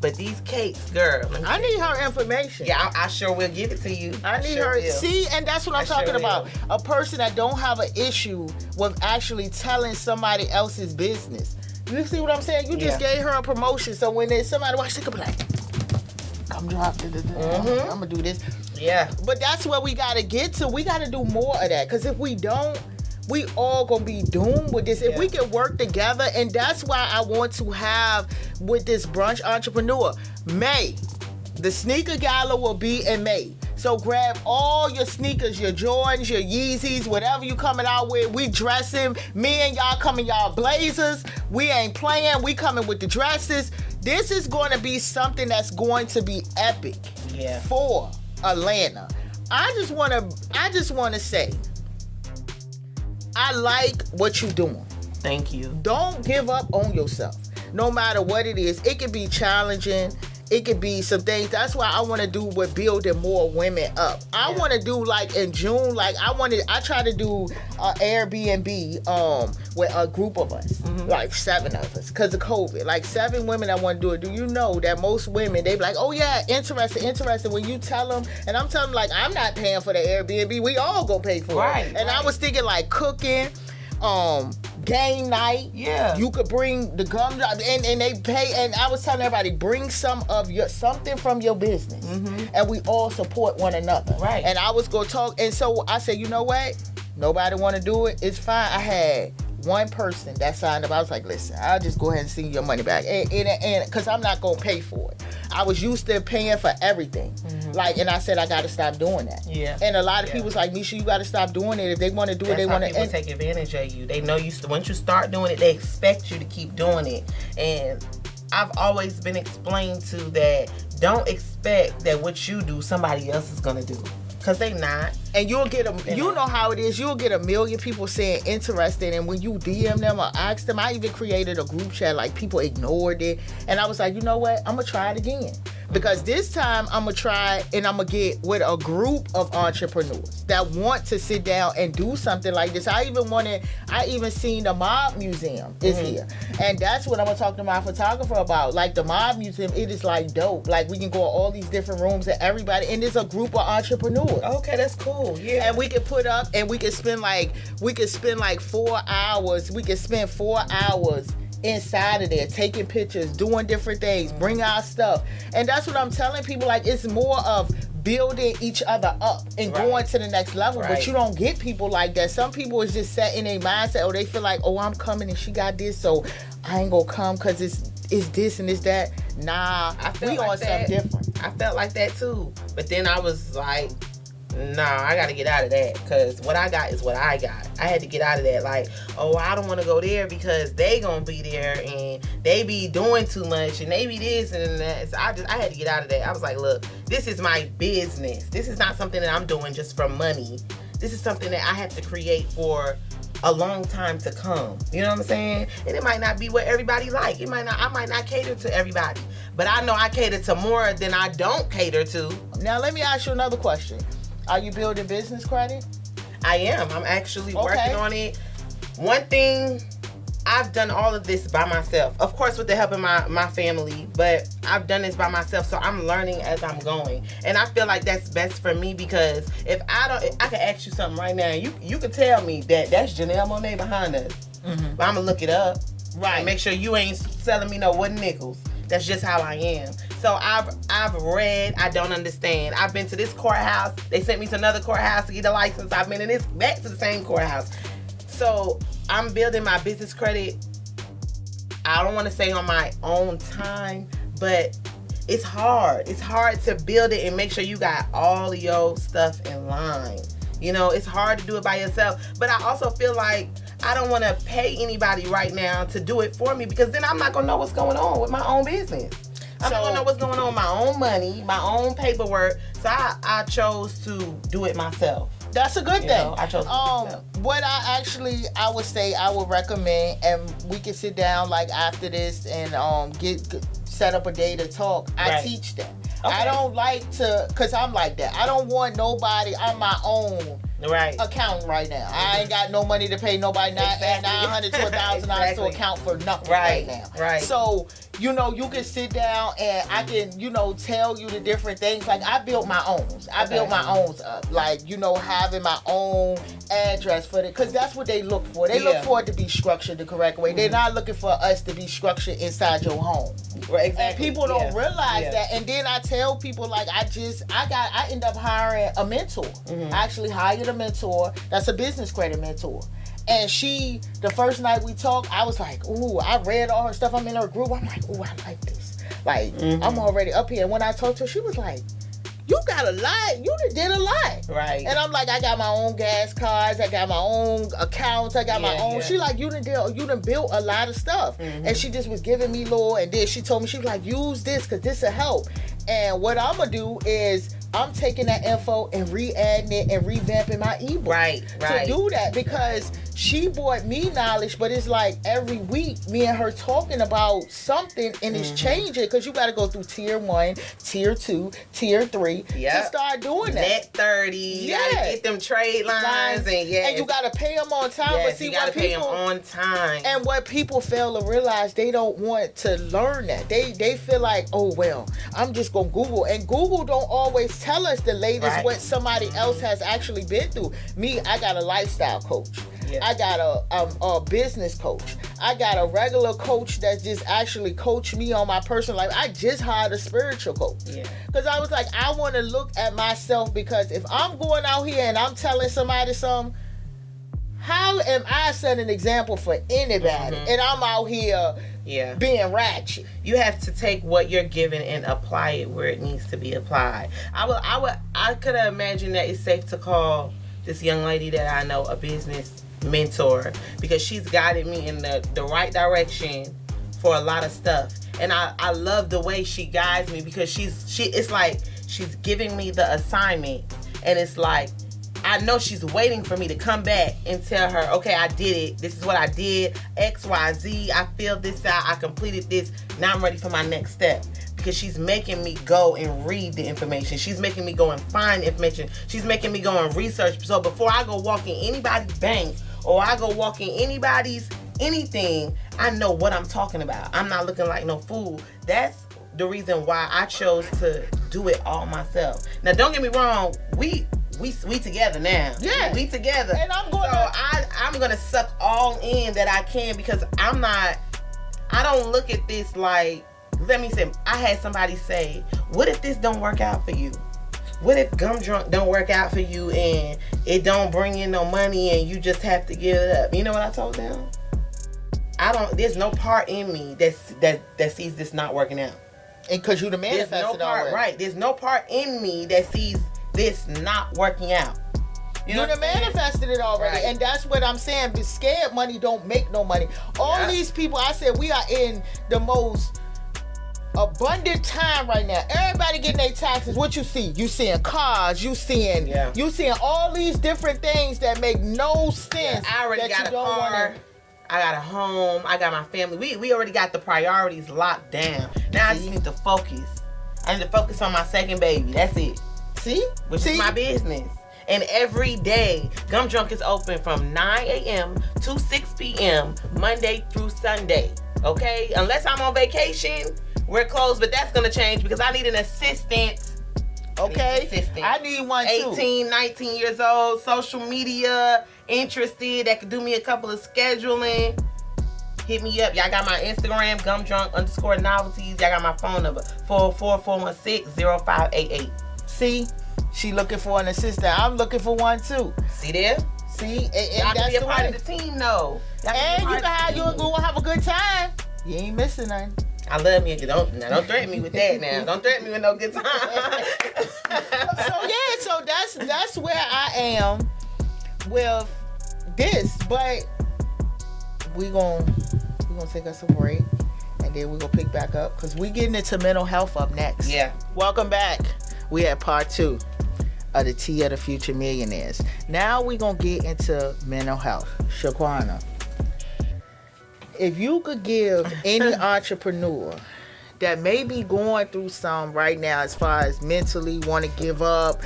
But these cakes, girl. I need her information. Yeah, I sure will give it to you. I need her. Will. See, and that's what I'm talking about. A person that don't have an issue with actually telling somebody else's business. You see what I'm saying? You just gave her a promotion. So when there's somebody watch, they could be like, come drop it. I'm going to do this. Yeah. But that's where we got to get to. We got to do more of that. Because if we don't, we all gonna be doomed with this. If we can work together, and that's why I want to have with this brunch entrepreneur, May, the sneaker gala will be in May. So grab all your sneakers, your Jordans, your Yeezys, whatever you coming out with. We dressing. Me and y'all coming y'all blazers. We ain't playing. We coming with the dresses. This is going to be something that's going to be epic for Atlanta. I just want to say, I like what you're doing. Thank you. Don't give up on yourself. No matter what it is. It can be challenging. It could be some things. That's why I want to do with building more women up. I want to do like in June, like I try to do an Airbnb with a group of us, like 7 of us, because of COVID. Like 7 women that want to do it. Do you know that most women, they be like, oh yeah, interested. When you tell them, and I'm telling them like, I'm not paying for the Airbnb. We all gonna pay for it. And I was thinking like cooking, game night. Yeah. You could bring the gum and they pay, and I was telling everybody, bring something from your business. And we all support one another. Right. And I was gonna talk, and so I said, you know what? Nobody wanna do it. It's fine. I had one person that signed up. I was like, listen, I'll just go ahead and send your money back. And because I'm not gonna pay for it. I was used to paying for everything. Like, and I said, I gotta stop doing that. Yeah. And a lot of people's like, Misha, you gotta stop doing it. If they wanna do it, they wanna. People take advantage of you. They know you, once you start doing it, they expect you to keep doing it. And I've always been explained to that, don't expect that what you do, somebody else is gonna do. Because they not. And you'll get you know how it is, you'll get a million people saying interested, and when you DM them or ask them, I even created a group chat, like people ignored it. And I was like, you know what? I'm going to try it again. Because this time I'm going to try and I'm going to get with a group of entrepreneurs that want to sit down and do something like this. I even seen the Mob Museum is here. And that's what I'm going to talk to my photographer about. Like the Mob Museum, it is like dope. Like we can go to all these different rooms and everybody, and there's a group of entrepreneurs. Okay, that's cool. Yeah. And we can put up and we can spend like 4 hours. We can spend 4 hours inside of there, taking pictures, doing different things, bring our stuff. And that's what I'm telling people, like, it's more of building each other up and going to the next level. But you don't get people like that. Some people is just set in their mindset, or they feel like, oh, I'm coming and she got this, so I ain't gonna come because it's this and it's that. Nah, we on something different. I felt like that too. But then I was like, nah, I got to get out of that, because what I got is what I got. I had to get out of that. Like, oh, I don't want to go there because they gonna be there and they be doing too much and they be this and that. So I had to get out of that. I was like, look, this is my business. This is not something that I'm doing just for money. This is something that I have to create for a long time to come. You know what I'm saying? And it might not be what everybody like. I might not cater to everybody. But I know I cater to more than I don't cater to. Now let me ask you another question. Are you building business credit? I am. I'm actually working on it. One thing, I've done all of this by myself. Of course, with the help of my family, but I've done this by myself, so I'm learning as I'm going. And I feel like that's best for me, because if I can ask you something right now, you could tell me that that's Janelle Monáe behind us. Mm-hmm. But I'm going to look it up. Right. And make sure you ain't selling me no wooden nickels. That's just how I am. So I've read, I don't understand. I've been to this courthouse. They sent me to another courthouse to get a license. I've been back to the same courthouse. So I'm building my business credit. I don't want to say on my own time, but it's hard. It's hard to build it and make sure you got all of your stuff in line. You know, it's hard to do it by yourself. But I also feel like I don't want to pay anybody right now to do it for me, because then I'm not going to know what's going on with my own business. I'm not going to know what's going on with my own money, my own paperwork. So I chose to do it myself. That's a good thing. Know, I chose to do it myself. What I would say I would recommend, and we can sit down like after this and set up a day to talk. I teach that. Okay. I don't like to, because I'm like that. I don't want nobody on my own account right now. I ain't got no money to pay nobody $900 to $1,000 to account for nothing right now. Right. So, you know, you can sit down and I can, you know, tell you the different things. Like, I built my own. I built my own up. Like, you know, having my own address for it. Because that's what they look for. They look for it to be structured the correct way. Mm-hmm. They're not looking for us to be structured inside your home. Right, exactly. And people don't realize that. And then I tell people, like, I end up hiring a mentor. Mm-hmm. I actually hired a mentor that's a business credit mentor. And the first night we talked, I was like, ooh, I read all her stuff. I'm in her group. I'm like, ooh, I like this. Like, I'm already up here. And when I talked to her, she was like, you got a lot. You did a lot. Right. And I'm like, I got my own gas cards. I got my own accounts. I got my own. Yeah. She like, you done built a lot of stuff. Mm-hmm. And she just was giving me little, and then she told me, she was like, use this because this will help. And what I'm going to do is I'm taking that info and re-adding it and revamping my ebook. Right. To do that, because she brought me knowledge, but it's like every week me and her talking about something, and it's changing, because you got to go through tier 1, tier 2, tier 3 to start doing that. Net 30. You got to get them trade lines. And you got to pay them on time. But see, you got to pay them on time. And what people fail to realize, they don't want to learn that. They feel like, oh, well, I'm just going to Google. And Google don't always tell us the latest what somebody else has actually been through. Me, I got a lifestyle coach. Yeah. I got a business coach. I got a regular coach that just actually coached me on my personal life. I just hired a spiritual coach. Because I was like, I want to look at myself, because if I'm going out here and I'm telling somebody something, how am I setting an example for anybody? And I'm out here being ratchet. You have to take what you're given and apply it where it needs to be applied. I could imagine that it's safe to call this young lady that I know a business mentor, because she's guided me in the right direction for a lot of stuff. And I love the way she guides me, because it's like she's giving me the assignment, and it's like I know she's waiting for me to come back and tell her, okay, I did it. This is what I did. X, Y, Z. I filled this out. I completed this. Now I'm ready for my next step. Because she's making me go and read the information. She's making me go and find information. She's making me go and research. So before I go walk in anybody's bank, or I go walk in anybody's anything, I know what I'm talking about. I'm not looking like no fool. That's the reason why I chose to do it all myself. Now, don't get me wrong. We together now. Yeah. We together. And I'm gonna suck all in that I can, because I don't look at this like, let me say, I had somebody say, what if this don't work out for you? What if Gum Drunk don't work out for you and it don't bring in no money and you just have to give it up? You know what I told them? There's no part in me that sees this not working out. And because you the There's manifested no part, already. right? There's no part in me that sees this not working out. You done manifested it already. Right. And that's what I'm saying. But scared money don't make no money. All these people, I said, we are in the most abundant time right now. Everybody getting their taxes. What you see? You seeing cars. You seeing all these different things that make no sense. I already got a car. I got a home. I got my family. We already got the priorities locked down. Now I just need to focus. I need to focus on my second baby. That's it. See? Which is my business. And every day, Gum Drunk is open from 9 a.m. to 6 p.m. Monday through Sunday. Okay? Unless I'm on vacation, we're closed. But that's going to change because I need an assistant. Okay? I need one too. 18, 19 years old, social media, interested, that could do me a couple of scheduling. Hit me up. Y'all got my Instagram, gumdrunk_novelties. Y'all got my phone number, 404-416-0588. See? She looking for an assistant. I'm looking for one too. See there? See? And y'all that's can be a part way. of the team, though. And you gonna have a good time. You ain't missing nothing. I love me. Don't threaten me with that now. Don't threaten me with no good time. So that's where I am with this. But we gonna take us a break, and then we gonna pick back up because we getting into mental health up next. Yeah. Welcome back. We at part 2 of the Tea of the Future Millionaires. Now we gonna get into mental health. Shaquana, if you could give any entrepreneur that may be going through some right now as far as mentally want to give up,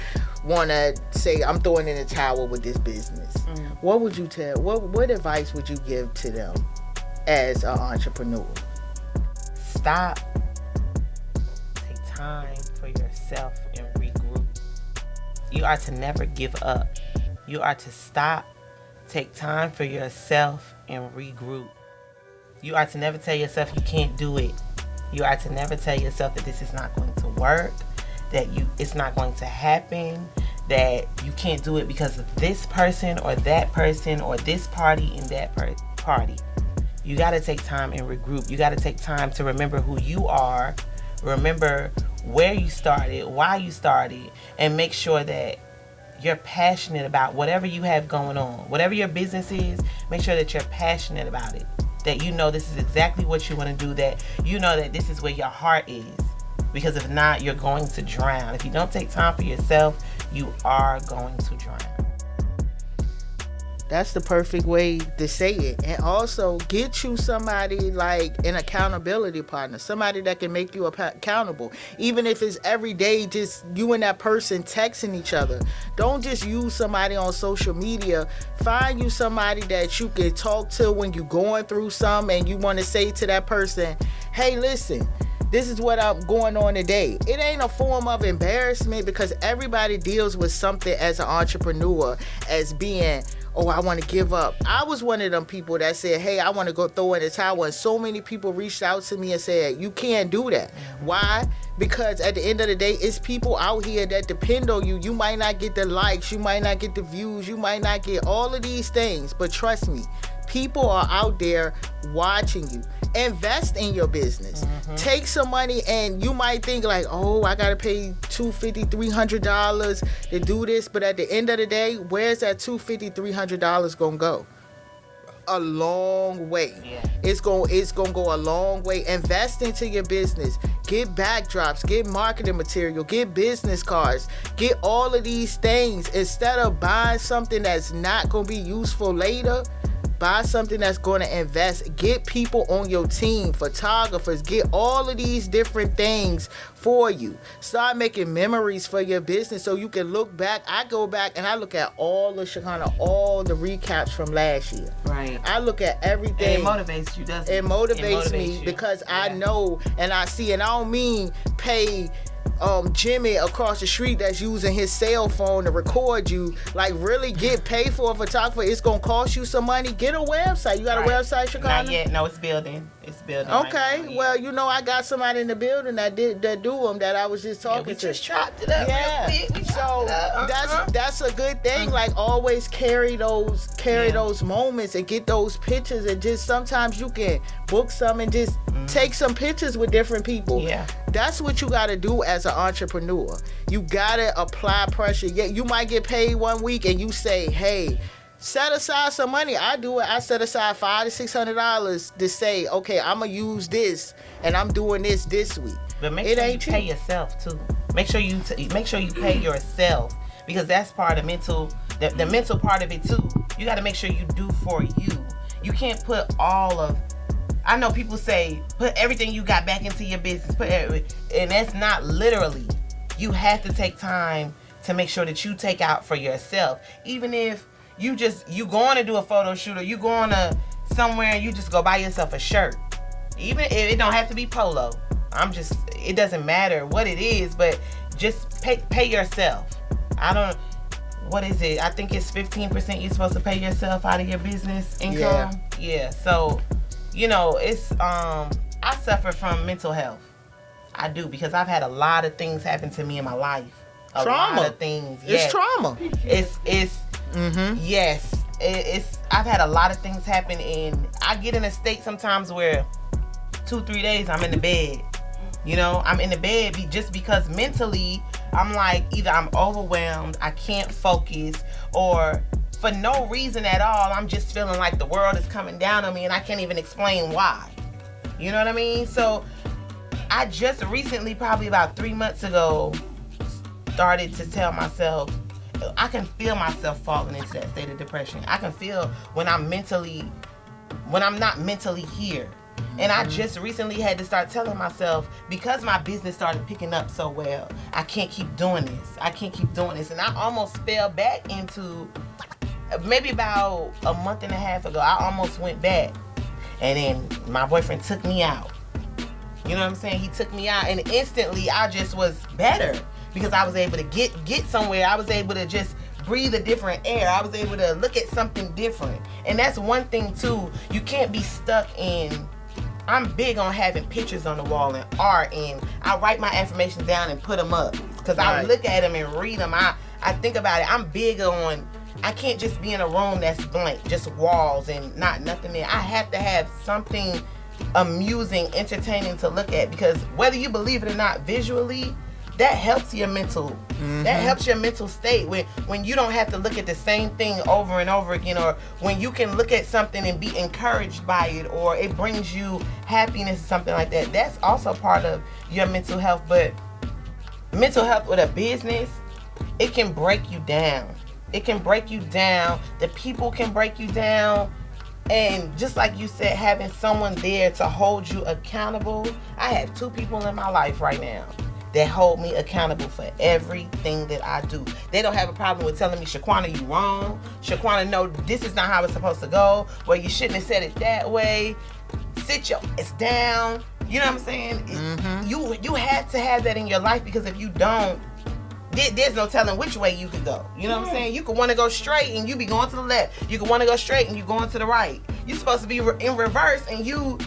want to say, I'm throwing in the towel with this business, what would you tell, what advice would you give to them as an entrepreneur? Stop. Take time for yourself and regroup. You are to never give up. You are to stop, take time for yourself and regroup. You are to never tell yourself you can't do it. You are to never tell yourself that this is not going to work, that it's not going to happen, that you can't do it because of this person or this party and that party. You got to take time and regroup. You got to take time to remember who you are, remember where you started, why you started, and make sure that you're passionate about whatever you have going on. Whatever your business is, make sure that you're passionate about it. That you know this is exactly what you want to do, that you know that this is where your heart is. Because if not, you're going to drown. If you don't take time for yourself, you are going to drown. That's the perfect way to say it. And also get you somebody like an accountability partner, somebody that can make you accountable. Even if it's every day, just you and that person texting each other. Don't just use somebody on social media. Find you somebody that you can talk to when you're going through something and you want to say to that person, hey, listen, this is what I'm going on today. It ain't a form of embarrassment because everybody deals with something as an entrepreneur as being, oh, I want to give up. I was one of them people that said, hey, I want to go throw in the towel. And so many people reached out to me and said, you can't do that. Why? Because at the end of the day, it's people out here that depend on you. You might not get the likes. You might not get the views. You might not get all of these things. But trust me, people are out there watching you. Invest in your business. Take some money, and you might think like, oh, I gotta pay $250, $300 to do this, but at the end of the day, where's that $250, $300 gonna go? A long way. Yeah. It's gonna go a long way. Invest into your business. Get backdrops, get marketing material, get business cards, get all of these things. Instead of buying something that's not gonna be useful later, buy something that's going to invest. Get people on your team, photographers, get all of these different things for you. Start making memories for your business so you can look back. I go back and I look at all the recaps from last year. Right. I look at everything. And it motivates you, doesn't it? It motivates me because I know and I see, and I don't mean pay Jimmy across the street that's using his cell phone to record you. Like, really get paid for a photographer. It's gonna cost you some money. Get a website. You got a website, Chicago? Not yet. No, it's building. Okay. Right now, Well, you know, I got somebody in the building that do them that I was just talking we to. just chopped it up. Yeah. Real quick. So that's a good thing. Like, always carry those moments and get those pictures, and just sometimes you can book some and just take some pictures with different people. Yeah. That's what you got to do as an entrepreneur. You got to apply pressure. Yeah, you might get paid one week and you say, hey, set aside some money. I do it. I set aside $500 to $600 to say, okay, I'm going to use this and I'm doing this week. But make sure you pay yourself too. Make sure you pay yourself, because that's part of the mental part of it too. You got to make sure you do for you. You can't put I know people say put everything you got back into your business, and that's not literally. You have to take time to make sure that you take out for yourself. Even if you going to do a photo shoot, or you going to somewhere and you just go buy yourself a shirt. Even if it don't have to be polo. It doesn't matter what it is, but just pay yourself. What is it? I think it's 15% you're supposed to pay yourself out of your business income. Yeah. So, you know, it's I suffer from mental health. I do, because I've had a lot of things happen to me in my life. Trauma. A lot of things. It's trauma. It's I've had a lot of things happen, and I get in a state sometimes where 2-3 days I'm in the bed. You know, I'm in the bed just because mentally I'm like, either I'm overwhelmed, I can't focus, or for no reason at all, I'm just feeling like the world is coming down on me and I can't even explain why. You know what I mean? So I just recently, probably about 3 months ago, started to tell myself, I can feel myself falling into that state of depression. I can feel when I'm not mentally here. And I just recently had to start telling myself, because my business started picking up so well, I can't keep doing this. And I almost fell back into, maybe about a month and a half ago, I almost went back. And then my boyfriend took me out. You know what I'm saying? He took me out, and instantly I just was better, because I was able to get somewhere. I was able to just breathe a different air. I was able to look at something different. And that's one thing too. You can't be stuck in, I'm big on having pictures on the wall and art, and I write my affirmations down and put them up, because I look at them and read them. I think about it. I'm big on, I can't just be in a room that's blank, just walls and nothing there. I have to have something amusing, entertaining to look at, because whether you believe it or not, visually, that helps your mental. That helps your mental state when you don't have to look at the same thing over and over again, or when you can look at something and be encouraged by it, or it brings you happiness or something like that. That's also part of your mental health. But mental health with a business, it can break you down. It can break you down. The people can break you down. And just like you said, having someone there to hold you accountable. I have 2 people in my life right now that hold me accountable for everything that I do. They don't have a problem with telling me, Shaquana, you wrong. Shaquana, no, this is not how it's supposed to go. Well, you shouldn't have said it that way. Sit your ass down. You know what I'm saying? You have to have that in your life, because if you don't, there's no telling which way you could go. You know what I'm saying? You could want to go straight and you be going to the left. You could want to go straight and you going to the right. You're supposed to be in reverse, and you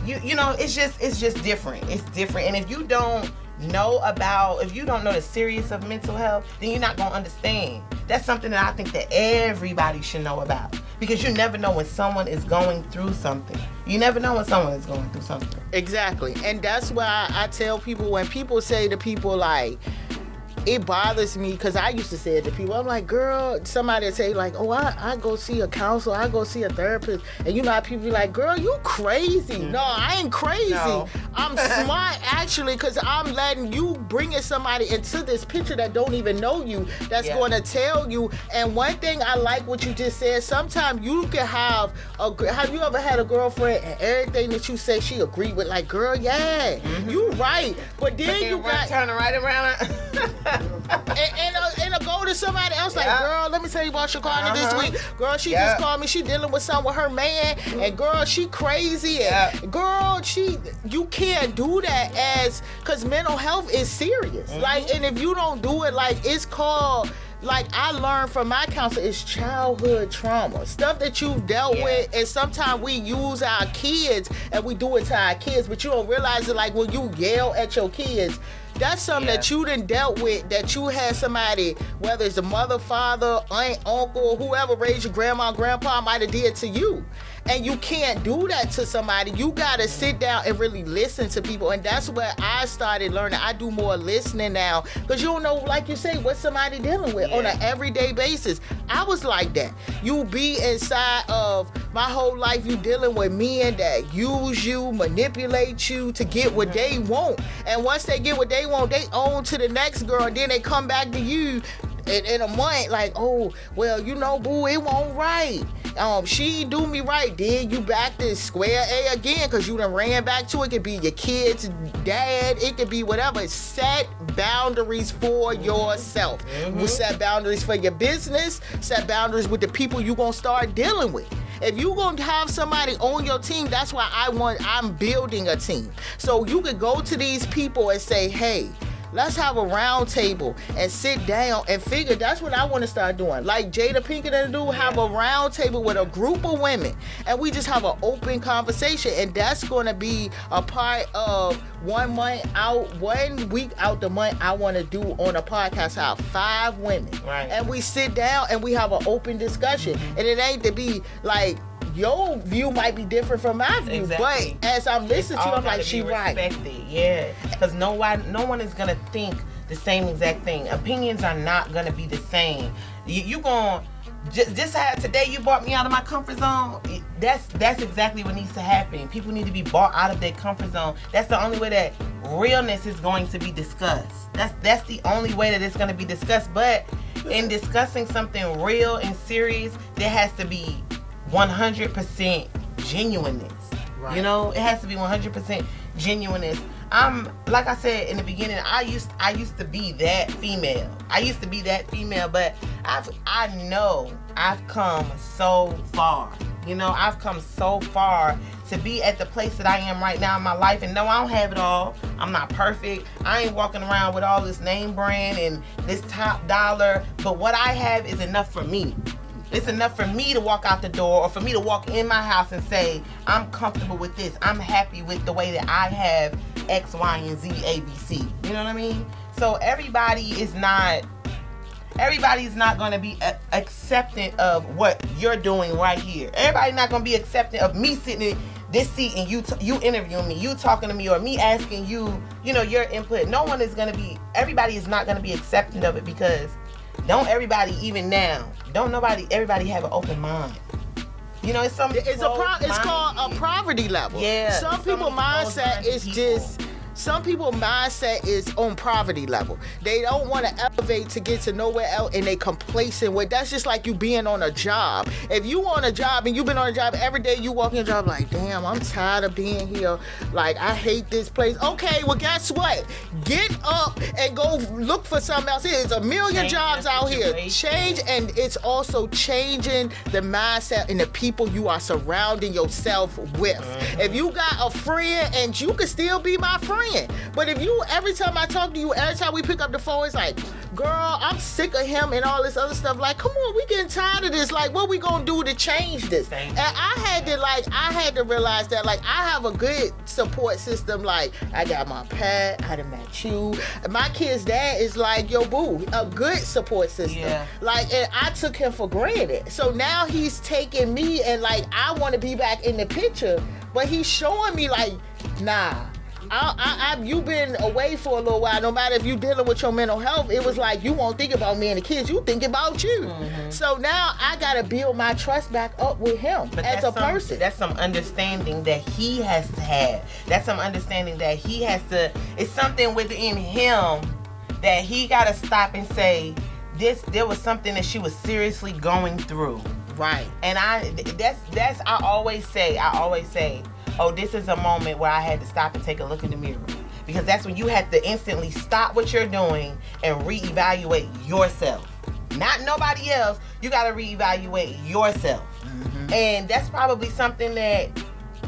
know, it's just different. It's different. And if you don't know the seriousness of mental health, then you're not going to understand. That's something that I think that everybody should know about, because you never know when someone is going through something. Exactly. And that's why I tell people, when people say to people like, it bothers me, because I used to say it to people. I'm like, girl, somebody say like, oh, I go see a counselor, I go see a therapist. And you know how people be like, girl, you crazy. No, I ain't crazy. No. I'm smart, actually, because I'm letting you, bringing somebody into this picture that don't even know you, that's going to tell you. And one thing I like what you just said, sometimes you can have you ever had a girlfriend and everything that you say she agreed with, like, girl, you right. But then you got turn right around. and go to somebody else like, girl, let me tell you about Shaquana this week. Girl, she Yep. just called me. She dealing with something with her man. And girl, she crazy. And girl, you can't do that because mental health is serious. Like, and if you don't do it, like, it's called, like I learned from my counselor, it's childhood trauma. Stuff that you've dealt with, and sometimes we use our kids and we do it to our kids, but you don't realize it, like when you yell at your kids, that's something that you done dealt with, that you had somebody, whether it's a mother, father, aunt, uncle, whoever raised your grandma, grandpa might have did to you. And you can't do that to somebody. You gotta sit down and really listen to people. And that's where I started learning. I do more listening now. Because you don't know, like you say, what somebody dealing with on an everyday basis. I was like that. You be inside of my whole life, you dealing with men that use you, manipulate you to get what they want. And once they get what they want, they own to the next girl. And then they come back to you in a month, like, oh, well, you know, boo, it won't right. She do me right. Then you back to square A again because you done ran back to it. It could be your kid's dad. It could be whatever. Set boundaries for yourself. Set boundaries for your business. Set boundaries with the people you gonna start dealing with. If you gonna have somebody on your team, that's why I'm building a team. So you could go to these people and say, hey, let's have a round table and sit down and figure. That's what I want to start doing. Like Jada Pinkett and do, have a round table with a group of women and we just have an open conversation. And that's going to be a part of 1 week out the month. I want to do on a podcast have 5 women. Right. And we sit down and we have an open discussion. And it ain't to be like, your view might be different from my view, but as I'm listening to you, I'm like, she right. Yeah, because no one is gonna think the same exact thing. Opinions are not gonna be the same. You gonna just how today you brought me out of my comfort zone. That's exactly what needs to happen. People need to be brought out of their comfort zone. That's the only way that realness is going to be discussed. That's the only way that it's going to be discussed. But in discussing something real and serious, there has to be 100% genuineness. Right. You know, it has to be 100% genuineness. Like I said in the beginning, I used to be that female. But I know I've come so far. You know, I've come so far to be at the place that I am right now in my life. And no, I don't have it all. I'm not perfect. I ain't walking around with all this name brand and this top dollar. But what I have is enough for me. It's enough for me to walk out the door or for me to walk in my house and say, I'm comfortable with this. I'm happy with the way that I have X, Y, and Z, A, B, C. You know what I mean? So everybody's not going to be accepting of what you're doing right here. Everybody's not going to be accepting of me sitting in this seat and you interviewing me, you talking to me, or me asking you, your input. Everybody is not going to be accepting of it because everybody have an open mind. You know, it's called a poverty level. Yeah. Some people's mindset is on poverty level. They don't want to elevate to get to nowhere else, and they complacent with. That's just like you being on a job. If you on a job and you've been on a job every day, you walk in a job like, damn, I'm tired of being here. Like, I hate this place. Okay, well, guess what? Get up and go look for something else. There's a million jobs out here. Change, and it's also changing the mindset and the people you are surrounding yourself with. Mm-hmm. If you got a friend, and you can still be my friend. But if you, every time I talk to you, every time we pick up the phone, it's like, girl, I'm sick of him and all this other stuff. Like, come on, we getting tired of this. Like, what we gonna do to change this? And I had to realize that, like, I have a good support system. Like, I got my pet, I done met you. My kid's dad is like, yo, boo, a good support system. Yeah. Like, and I took him for granted. So now he's taking me and, like, I want to be back in the picture, but he's showing me, like, nah. You've been away for a little while. No matter if you dealing with your mental health, it was like you won't think about me and the kids. You think about you. Mm-hmm. So now I gotta build my trust back up with him as a person. That's some understanding that he has to have. That's some understanding that he has to. It's something within him that he gotta stop and say, there was something that she was seriously going through. Right. And I always say. Oh, this is a moment where I had to stop and take a look in the mirror. Because that's when you have to instantly stop what you're doing and reevaluate yourself. not nobody else. You got to reevaluate yourself. And that's probably something that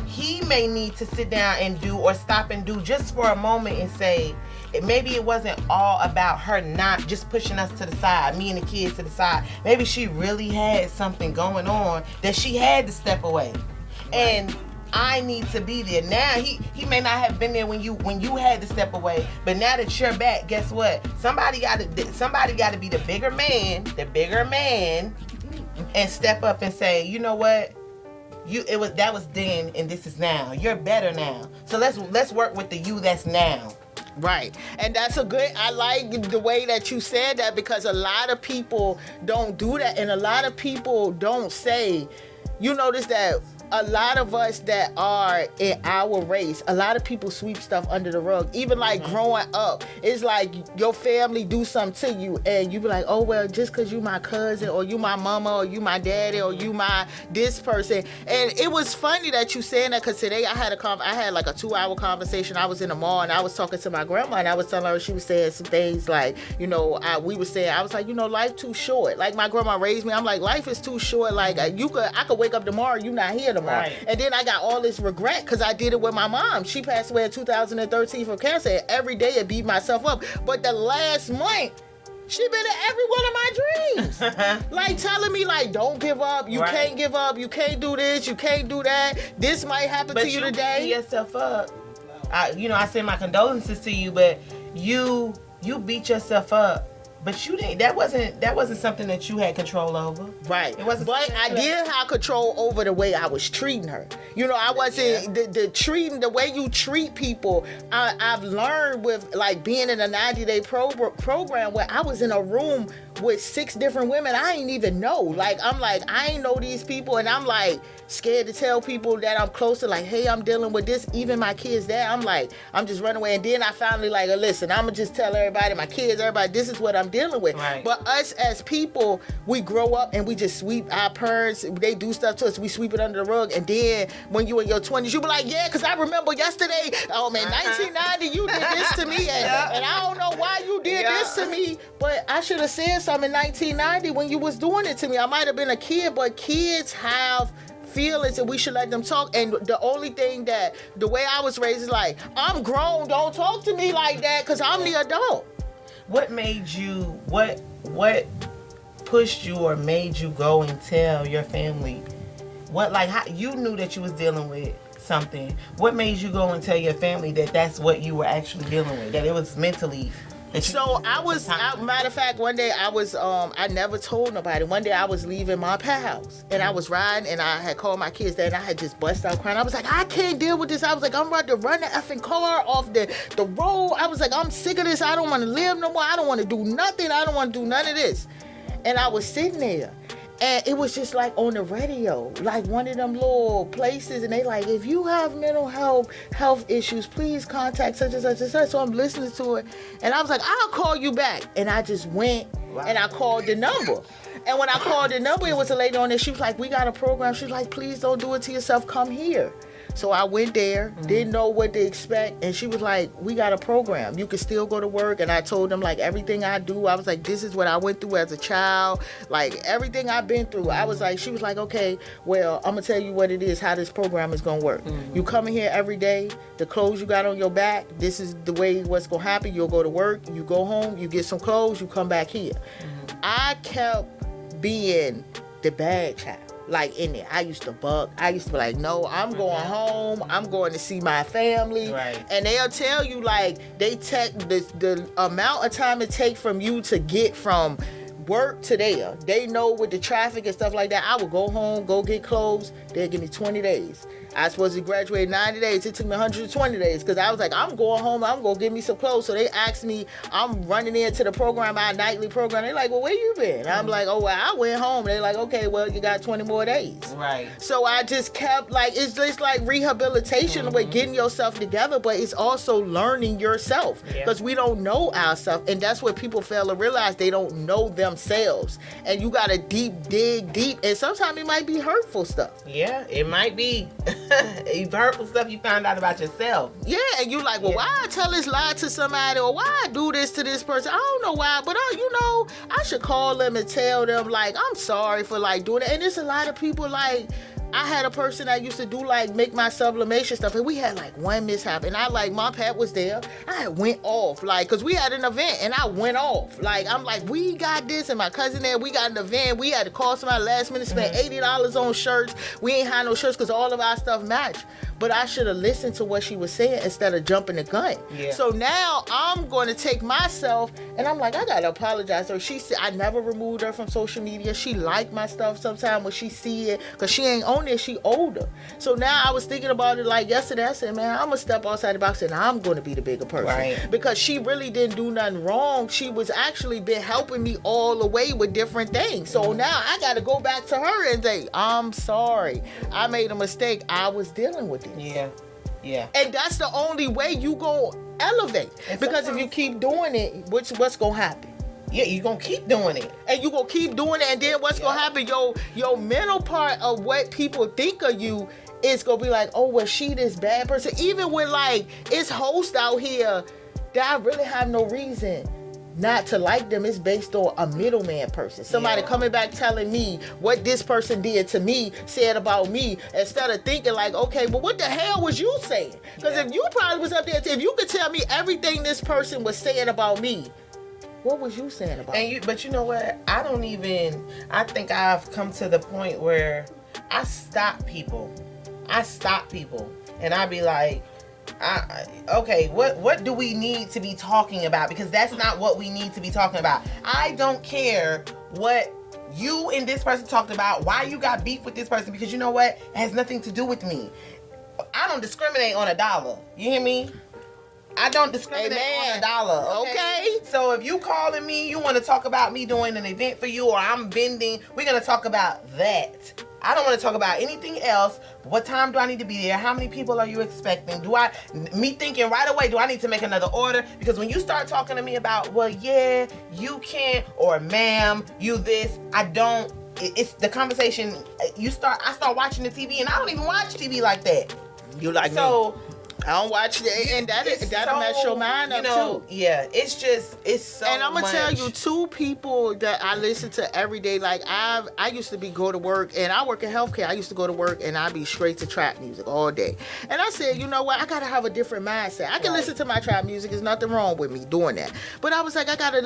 he may need to sit down and do, or stop and do just for a moment and say, maybe it wasn't all about her not just pushing us to the side, me and the kids to the side. Maybe she really had something going on that she had to step away. Right. And I need to be there. Now he may not have been there when you had to step away, but now that you're back, guess what? Somebody got to be the bigger man, and step up and say, you know what? That was then and this is now. You're better now. So let's work with the you that's now. Right. And that's I like the way that you said that, because a lot of people don't do that, and a lot of people don't say, you notice that a lot of us that are in our race, a lot of people sweep stuff under the rug. Even like growing up, it's like your family do something to you and you be like, oh, well, just because you my cousin or you my mama or you my daddy or you my this person. And it was funny that you saying that, because today I had like a 2-hour conversation. I was in the mall and I was talking to my grandma and I was telling her, she was saying some things like, you know, I was like, you know, life too short. Like my grandma raised me. I'm like, life is too short. Like I could wake up tomorrow, you not here tomorrow. Right. And then I got all this regret because I did it with my mom. She passed away in 2013 from cancer. And every day I beat myself up. But the last month, she been in every one of my dreams. Like telling me like, don't give up. You can't give up. You can't do this. You can't do that. This might happen to you today. Beat yourself up. I send my condolences to you, but you beat yourself up. But you didn't. That wasn't something that you had control over. Right. It wasn't. But I did have control over the way I was treating her. You know, I wasn't the way you treat people. I've learned with like being in a 90-day program where I was in a room with 6 different women I ain't even know. Like I'm like, I ain't know these people, and I'm like scared to tell people that I'm close to, like, hey, I'm dealing with this. Even my kids there, I'm like, I'm just running away. And then I finally like, listen, I'm gonna just tell everybody, my kids, everybody, this is what I'm dealing with. Right. But us as people, we grow up and we just sweep our parents. They do stuff to us, we sweep it under the rug. And then when you in your 20s, you be like, yeah, because I remember yesterday, oh man, 1990, you did this to me, and I don't know why you did this to me, but I should have said something in 1990 when you was doing it to me. I might have been a kid, but kids have feelings and we should let them talk. And the only thing that the way I was raised is like, I'm grown, don't talk to me like that because I'm the adult. What made you, what pushed you or made you go and tell your family? What, like, how you knew that you was dealing with something? What made you go and tell your family that that's what you were actually dealing with, that it was mentally? So matter of fact, one day I was, I never told nobody. One day I was leaving my house and I was riding and I had called my kids there and I had just bust out crying. I was like, I can't deal with this. I was like, I'm about to run the effing car off the road. I was like, I'm sick of this. I don't want to live no more. I don't want to do nothing. I don't want to do none of this. And I was sitting there. And it was just like on the radio, like one of them little places, and they like, if you have mental health issues, please contact such and such and such. So I'm listening to it, and I was like, I'll call you back. And I just went and I called the number. And when I called the number, it was a lady on there. She was like, we got a program. She was like, please don't do it to yourself. Come here. So I went there, didn't know what to expect, and she was like, we got a program. You can still go to work. And I told them, like, everything I do, I was like, this is what I went through as a child. Like, everything I've been through. I was like, she was like, okay, well, I'm going to tell you what it is, how this program is going to work. You come in here every day, the clothes you got on your back, this is the way what's going to happen. You'll go to work, you go home, you get some clothes, you come back here. I kept being the bad child. Like in there, I used to buck. I used to be like, no, I'm going home. I'm going to see my family. Right. And they'll tell you, like, they take the amount of time it takes from you to get from work to there. They know with the traffic and stuff like that. I would go home, go get clothes. They'll give me 20 days. I was supposed to graduate in 90 days. It took me 120 days because I was like, I'm going home. I'm going to get me some clothes. So they asked me, I'm running into the program, our nightly program. They're like, well, where you been? I'm like, oh, well, I went home. They're like, okay, well, you got 20 more days. Right. So I just kept, like, it's just like rehabilitation with getting yourself together, but it's also learning yourself because we don't know ourselves. And that's what people fail to realize. They don't know themselves. And you got to dig deep. And sometimes it might be hurtful stuff. Yeah, it might be. hurtful stuff you found out about yourself. Yeah, and you like, well, why I tell this lie to somebody, or why I do this to this person? I don't know why, but I should call them and tell them, like, I'm sorry for like doing it. And there's a lot of people like. I had a person that used to do like make my sublimation stuff, and we had like one mishap, and my pet was there. I went off like, cause we had an event, and I went off like, I'm like, we got this, and my cousin there, we got an event. We had to call somebody last minute, spend $80 on shirts. We ain't had no shirts cause all of our stuff matched. But I should have listened to what she was saying instead of jumping the gun. Yeah. So now I'm going to take myself, and I'm like, I gotta apologize to her. She said I never removed her from social media. She liked my stuff sometimes when she see it, cause she ain't on it. She older. So now I was thinking about it like yesterday. I said, man, I'm gonna step outside the box, and I'm going to be the bigger person. Right. Because she really didn't do nothing wrong. She was actually been helping me all the way with different things. So now I got to go back to her and say, I'm sorry. I made a mistake. I was dealing with it. Yeah. And that's the only way you gonna elevate. And because if you keep doing it, what's gonna happen? Yeah, you're gonna keep doing it. And you're gonna keep doing it, and then what's gonna happen? Your mental part of what people think of you is gonna be like, oh, well, she this bad person. Even when like it's hosts out here that I really have no reason not to like them. It's based on a middleman person. Somebody coming back telling me what this person did to me, said about me, instead of thinking like, okay, but what the hell was you saying? Because if you probably was up there, if you could tell me everything this person was saying about me, what was you saying about me? But you know what? I think I've come to the point where I stop people. And I be like, okay, what do we need to be talking about? Because that's not what we need to be talking about. I don't care what you and this person talked about, why you got beef with this person, because you know what? It has nothing to do with me. I don't discriminate on a dollar. You hear me? I don't discriminate on a dollar. Okay? So if you calling me, you want to talk about me doing an event for you, or I'm vending, we're going to talk about that. I don't want to talk about anything else. What time do I need to be there? How many people are you expecting? Me thinking right away, do I need to make another order? Because when you start talking to me about, well, yeah, you can't, or ma'am, you this, it's the conversation. I start watching the TV, and I don't even watch TV like that. You like me. I don't watch it, and that'll mess your mind up too. Yeah, it's so. And I'm gonna tell you, two people that I listen to every day. Like I used to go to work, and I work in healthcare. I used to go to work, and I'd be straight to trap music all day. And I said, you know what? I gotta have a different mindset. I can listen to my trap music. There's nothing wrong with me doing that. But I was like, I gotta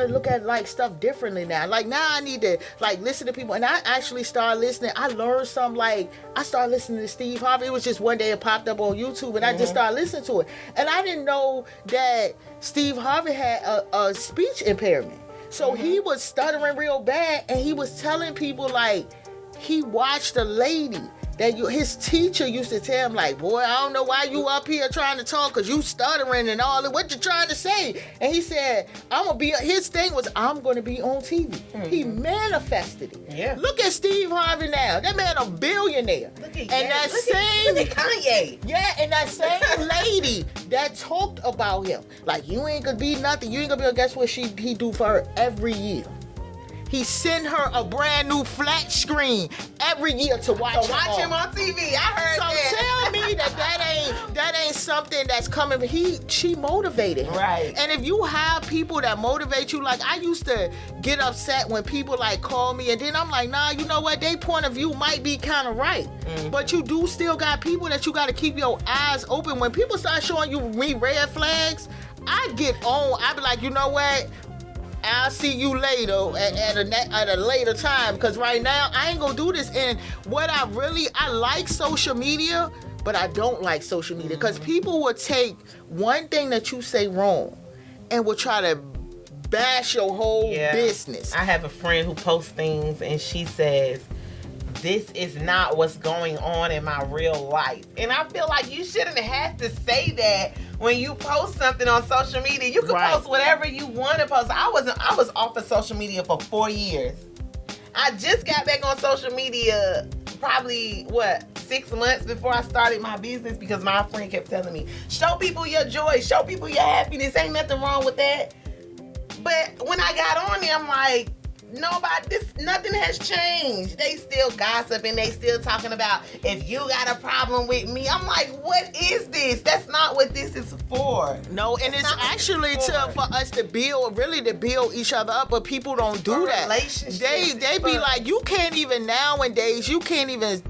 look at like stuff differently now. Like now, I need to like listen to people, and I actually started listening. I learned some. Like I started listening to Steve Harvey. It was just one day it popped up on YouTube, and I just started listening to it. And I didn't know that Steve Harvey had a speech impairment. So he was stuttering real bad, and he was telling people like he watched a lady that his teacher used to tell him like, boy, I don't know why you up here trying to talk, because you stuttering and all that. What you trying to say? And he said, his thing was, I'm going to be on TV. Mm-hmm. He manifested it. Yeah. Look at Steve Harvey now. That man a billionaire. Look at Kanye. Yeah, and that same lady that talked about him. Like, you ain't going to be nothing. You ain't going to be, guess what he do for her every year? He sent her a brand new flat screen every year to watch him on TV. I heard that. So tell me that ain't something that's coming. She motivated him. Right. And if you have people that motivate you, like I used to get upset when people like call me, and then I'm like, nah, you know what? Their point of view might be kind of right. Mm-hmm. But you do still got people that you got to keep your eyes open. When people start showing you red flags, I get on. I be like, you know what? I'll see you later at a later time, because right now I ain't gonna do this. And what I like social media, but I don't like social media because people will take one thing that you say wrong and will try to bash your whole business. I have a friend who posts things and she says, this is not what's going on in my real life. And I feel like you shouldn't have to say that when you post something on social media. You can post whatever you want to post. I was off of social media for 4 years. I just got back on social media probably 6 months before I started my business, because my friend kept telling me, show people your joy, show people your happiness. Ain't nothing wrong with that. But when I got on there, I'm like, Nothing has changed. They still gossiping. They still talking about if you got a problem with me. I'm like, what is this? That's not what this is for. No, and it's actually for us to build each other up, but people don't do that. They be like, you can't even nowadays, you can't even,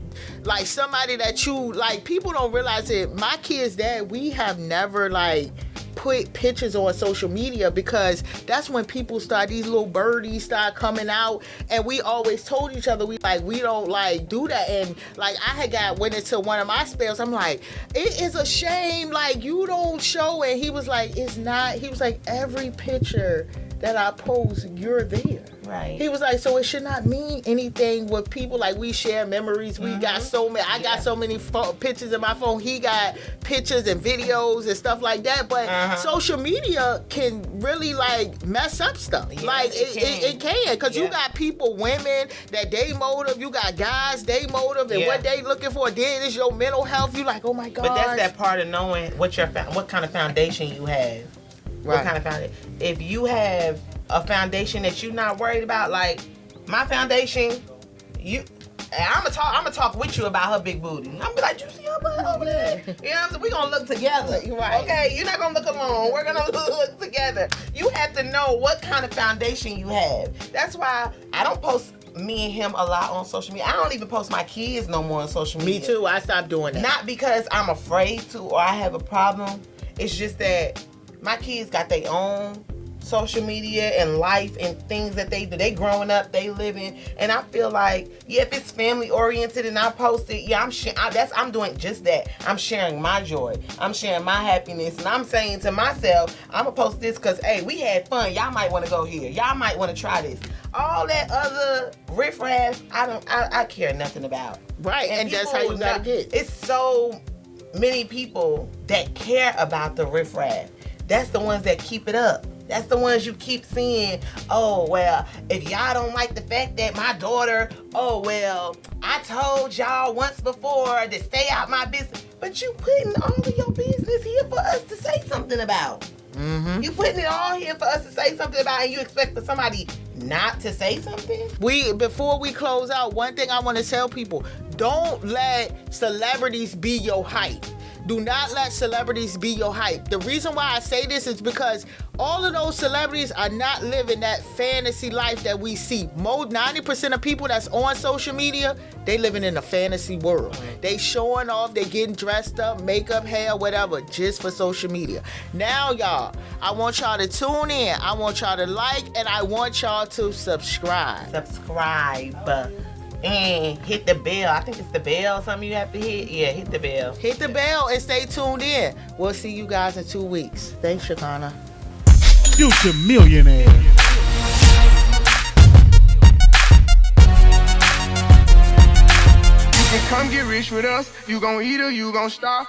like, somebody that you, like, people don't realize it. My kids' dad, we have never, like, put pictures on social media because that's when people start, these little birdies start coming out, and we always told each other, we don't like do that. And like I had went into one of my spells, I'm like, it is a shame, like, you don't show. And he was like, it's not, he was like, every picture that I post, you're there. Right. He was like, so it should not mean anything with people. Like, we share memories. We got so many. I got so many pictures in my phone. He got pictures and videos and stuff like that. But social media can really, like, mess up stuff. Yeah, like, it can. Because you got people, women, that they motive. You got guys, they motive. And what they looking for. Then it's your mental health. You like, oh, my God. But that's that part of knowing what kind of foundation you have. Right. What kind of foundation? If you have a foundation that you're not worried about, like my foundation, I'm gonna talk with you about her big booty. I'm gonna be like, you see her butt over there? You know what I'm saying? We're gonna look together. Right. Okay, you're not gonna look alone. We're gonna look together. You have to know what kind of foundation you have. That's why I don't post me and him a lot on social media. I don't even post my kids no more on social media. Me too. I stopped doing that. Not because I'm afraid to or I have a problem. It's just that my kids got their own social media and life and things that they do. They growing up, they living, and I feel like, if it's family oriented and I post it, I'm doing just that. I'm sharing my joy. I'm sharing my happiness, and I'm saying to myself, I'm gonna post this because, hey, we had fun. Y'all might want to go here. Y'all might want to try this. All that other riffraff, I care nothing about. Right, and that's how you gotta get. It's so many people that care about the riffraff. That's the ones that keep it up. That's the ones you keep seeing. Oh, well, if y'all don't like the fact that my daughter, oh, well, I told y'all once before to stay out my business. But you putting all of your business here for us to say something about. Mm-hmm. You putting it all here for us to say something about, and you expect for somebody not to say something? Before we close out, one thing I want to tell people, don't let celebrities be your hype. Do not let celebrities be your hype. The reason why I say this is because all of those celebrities are not living that fantasy life that we see. 90% of people that's on social media, they living in a fantasy world. They showing off, they getting dressed up, makeup, hair, whatever, just for social media. Now, y'all, I want y'all to tune in. I want y'all to like, and I want y'all to subscribe. And hit the bell. I think it's the bell, something you have to hit. Yeah, hit the bell. Hit the bell and stay tuned in. We'll see you guys in 2 weeks. Thanks, Shakana. Future Millionaires. You can come get rich with us. You gon' eat or you gon' starve.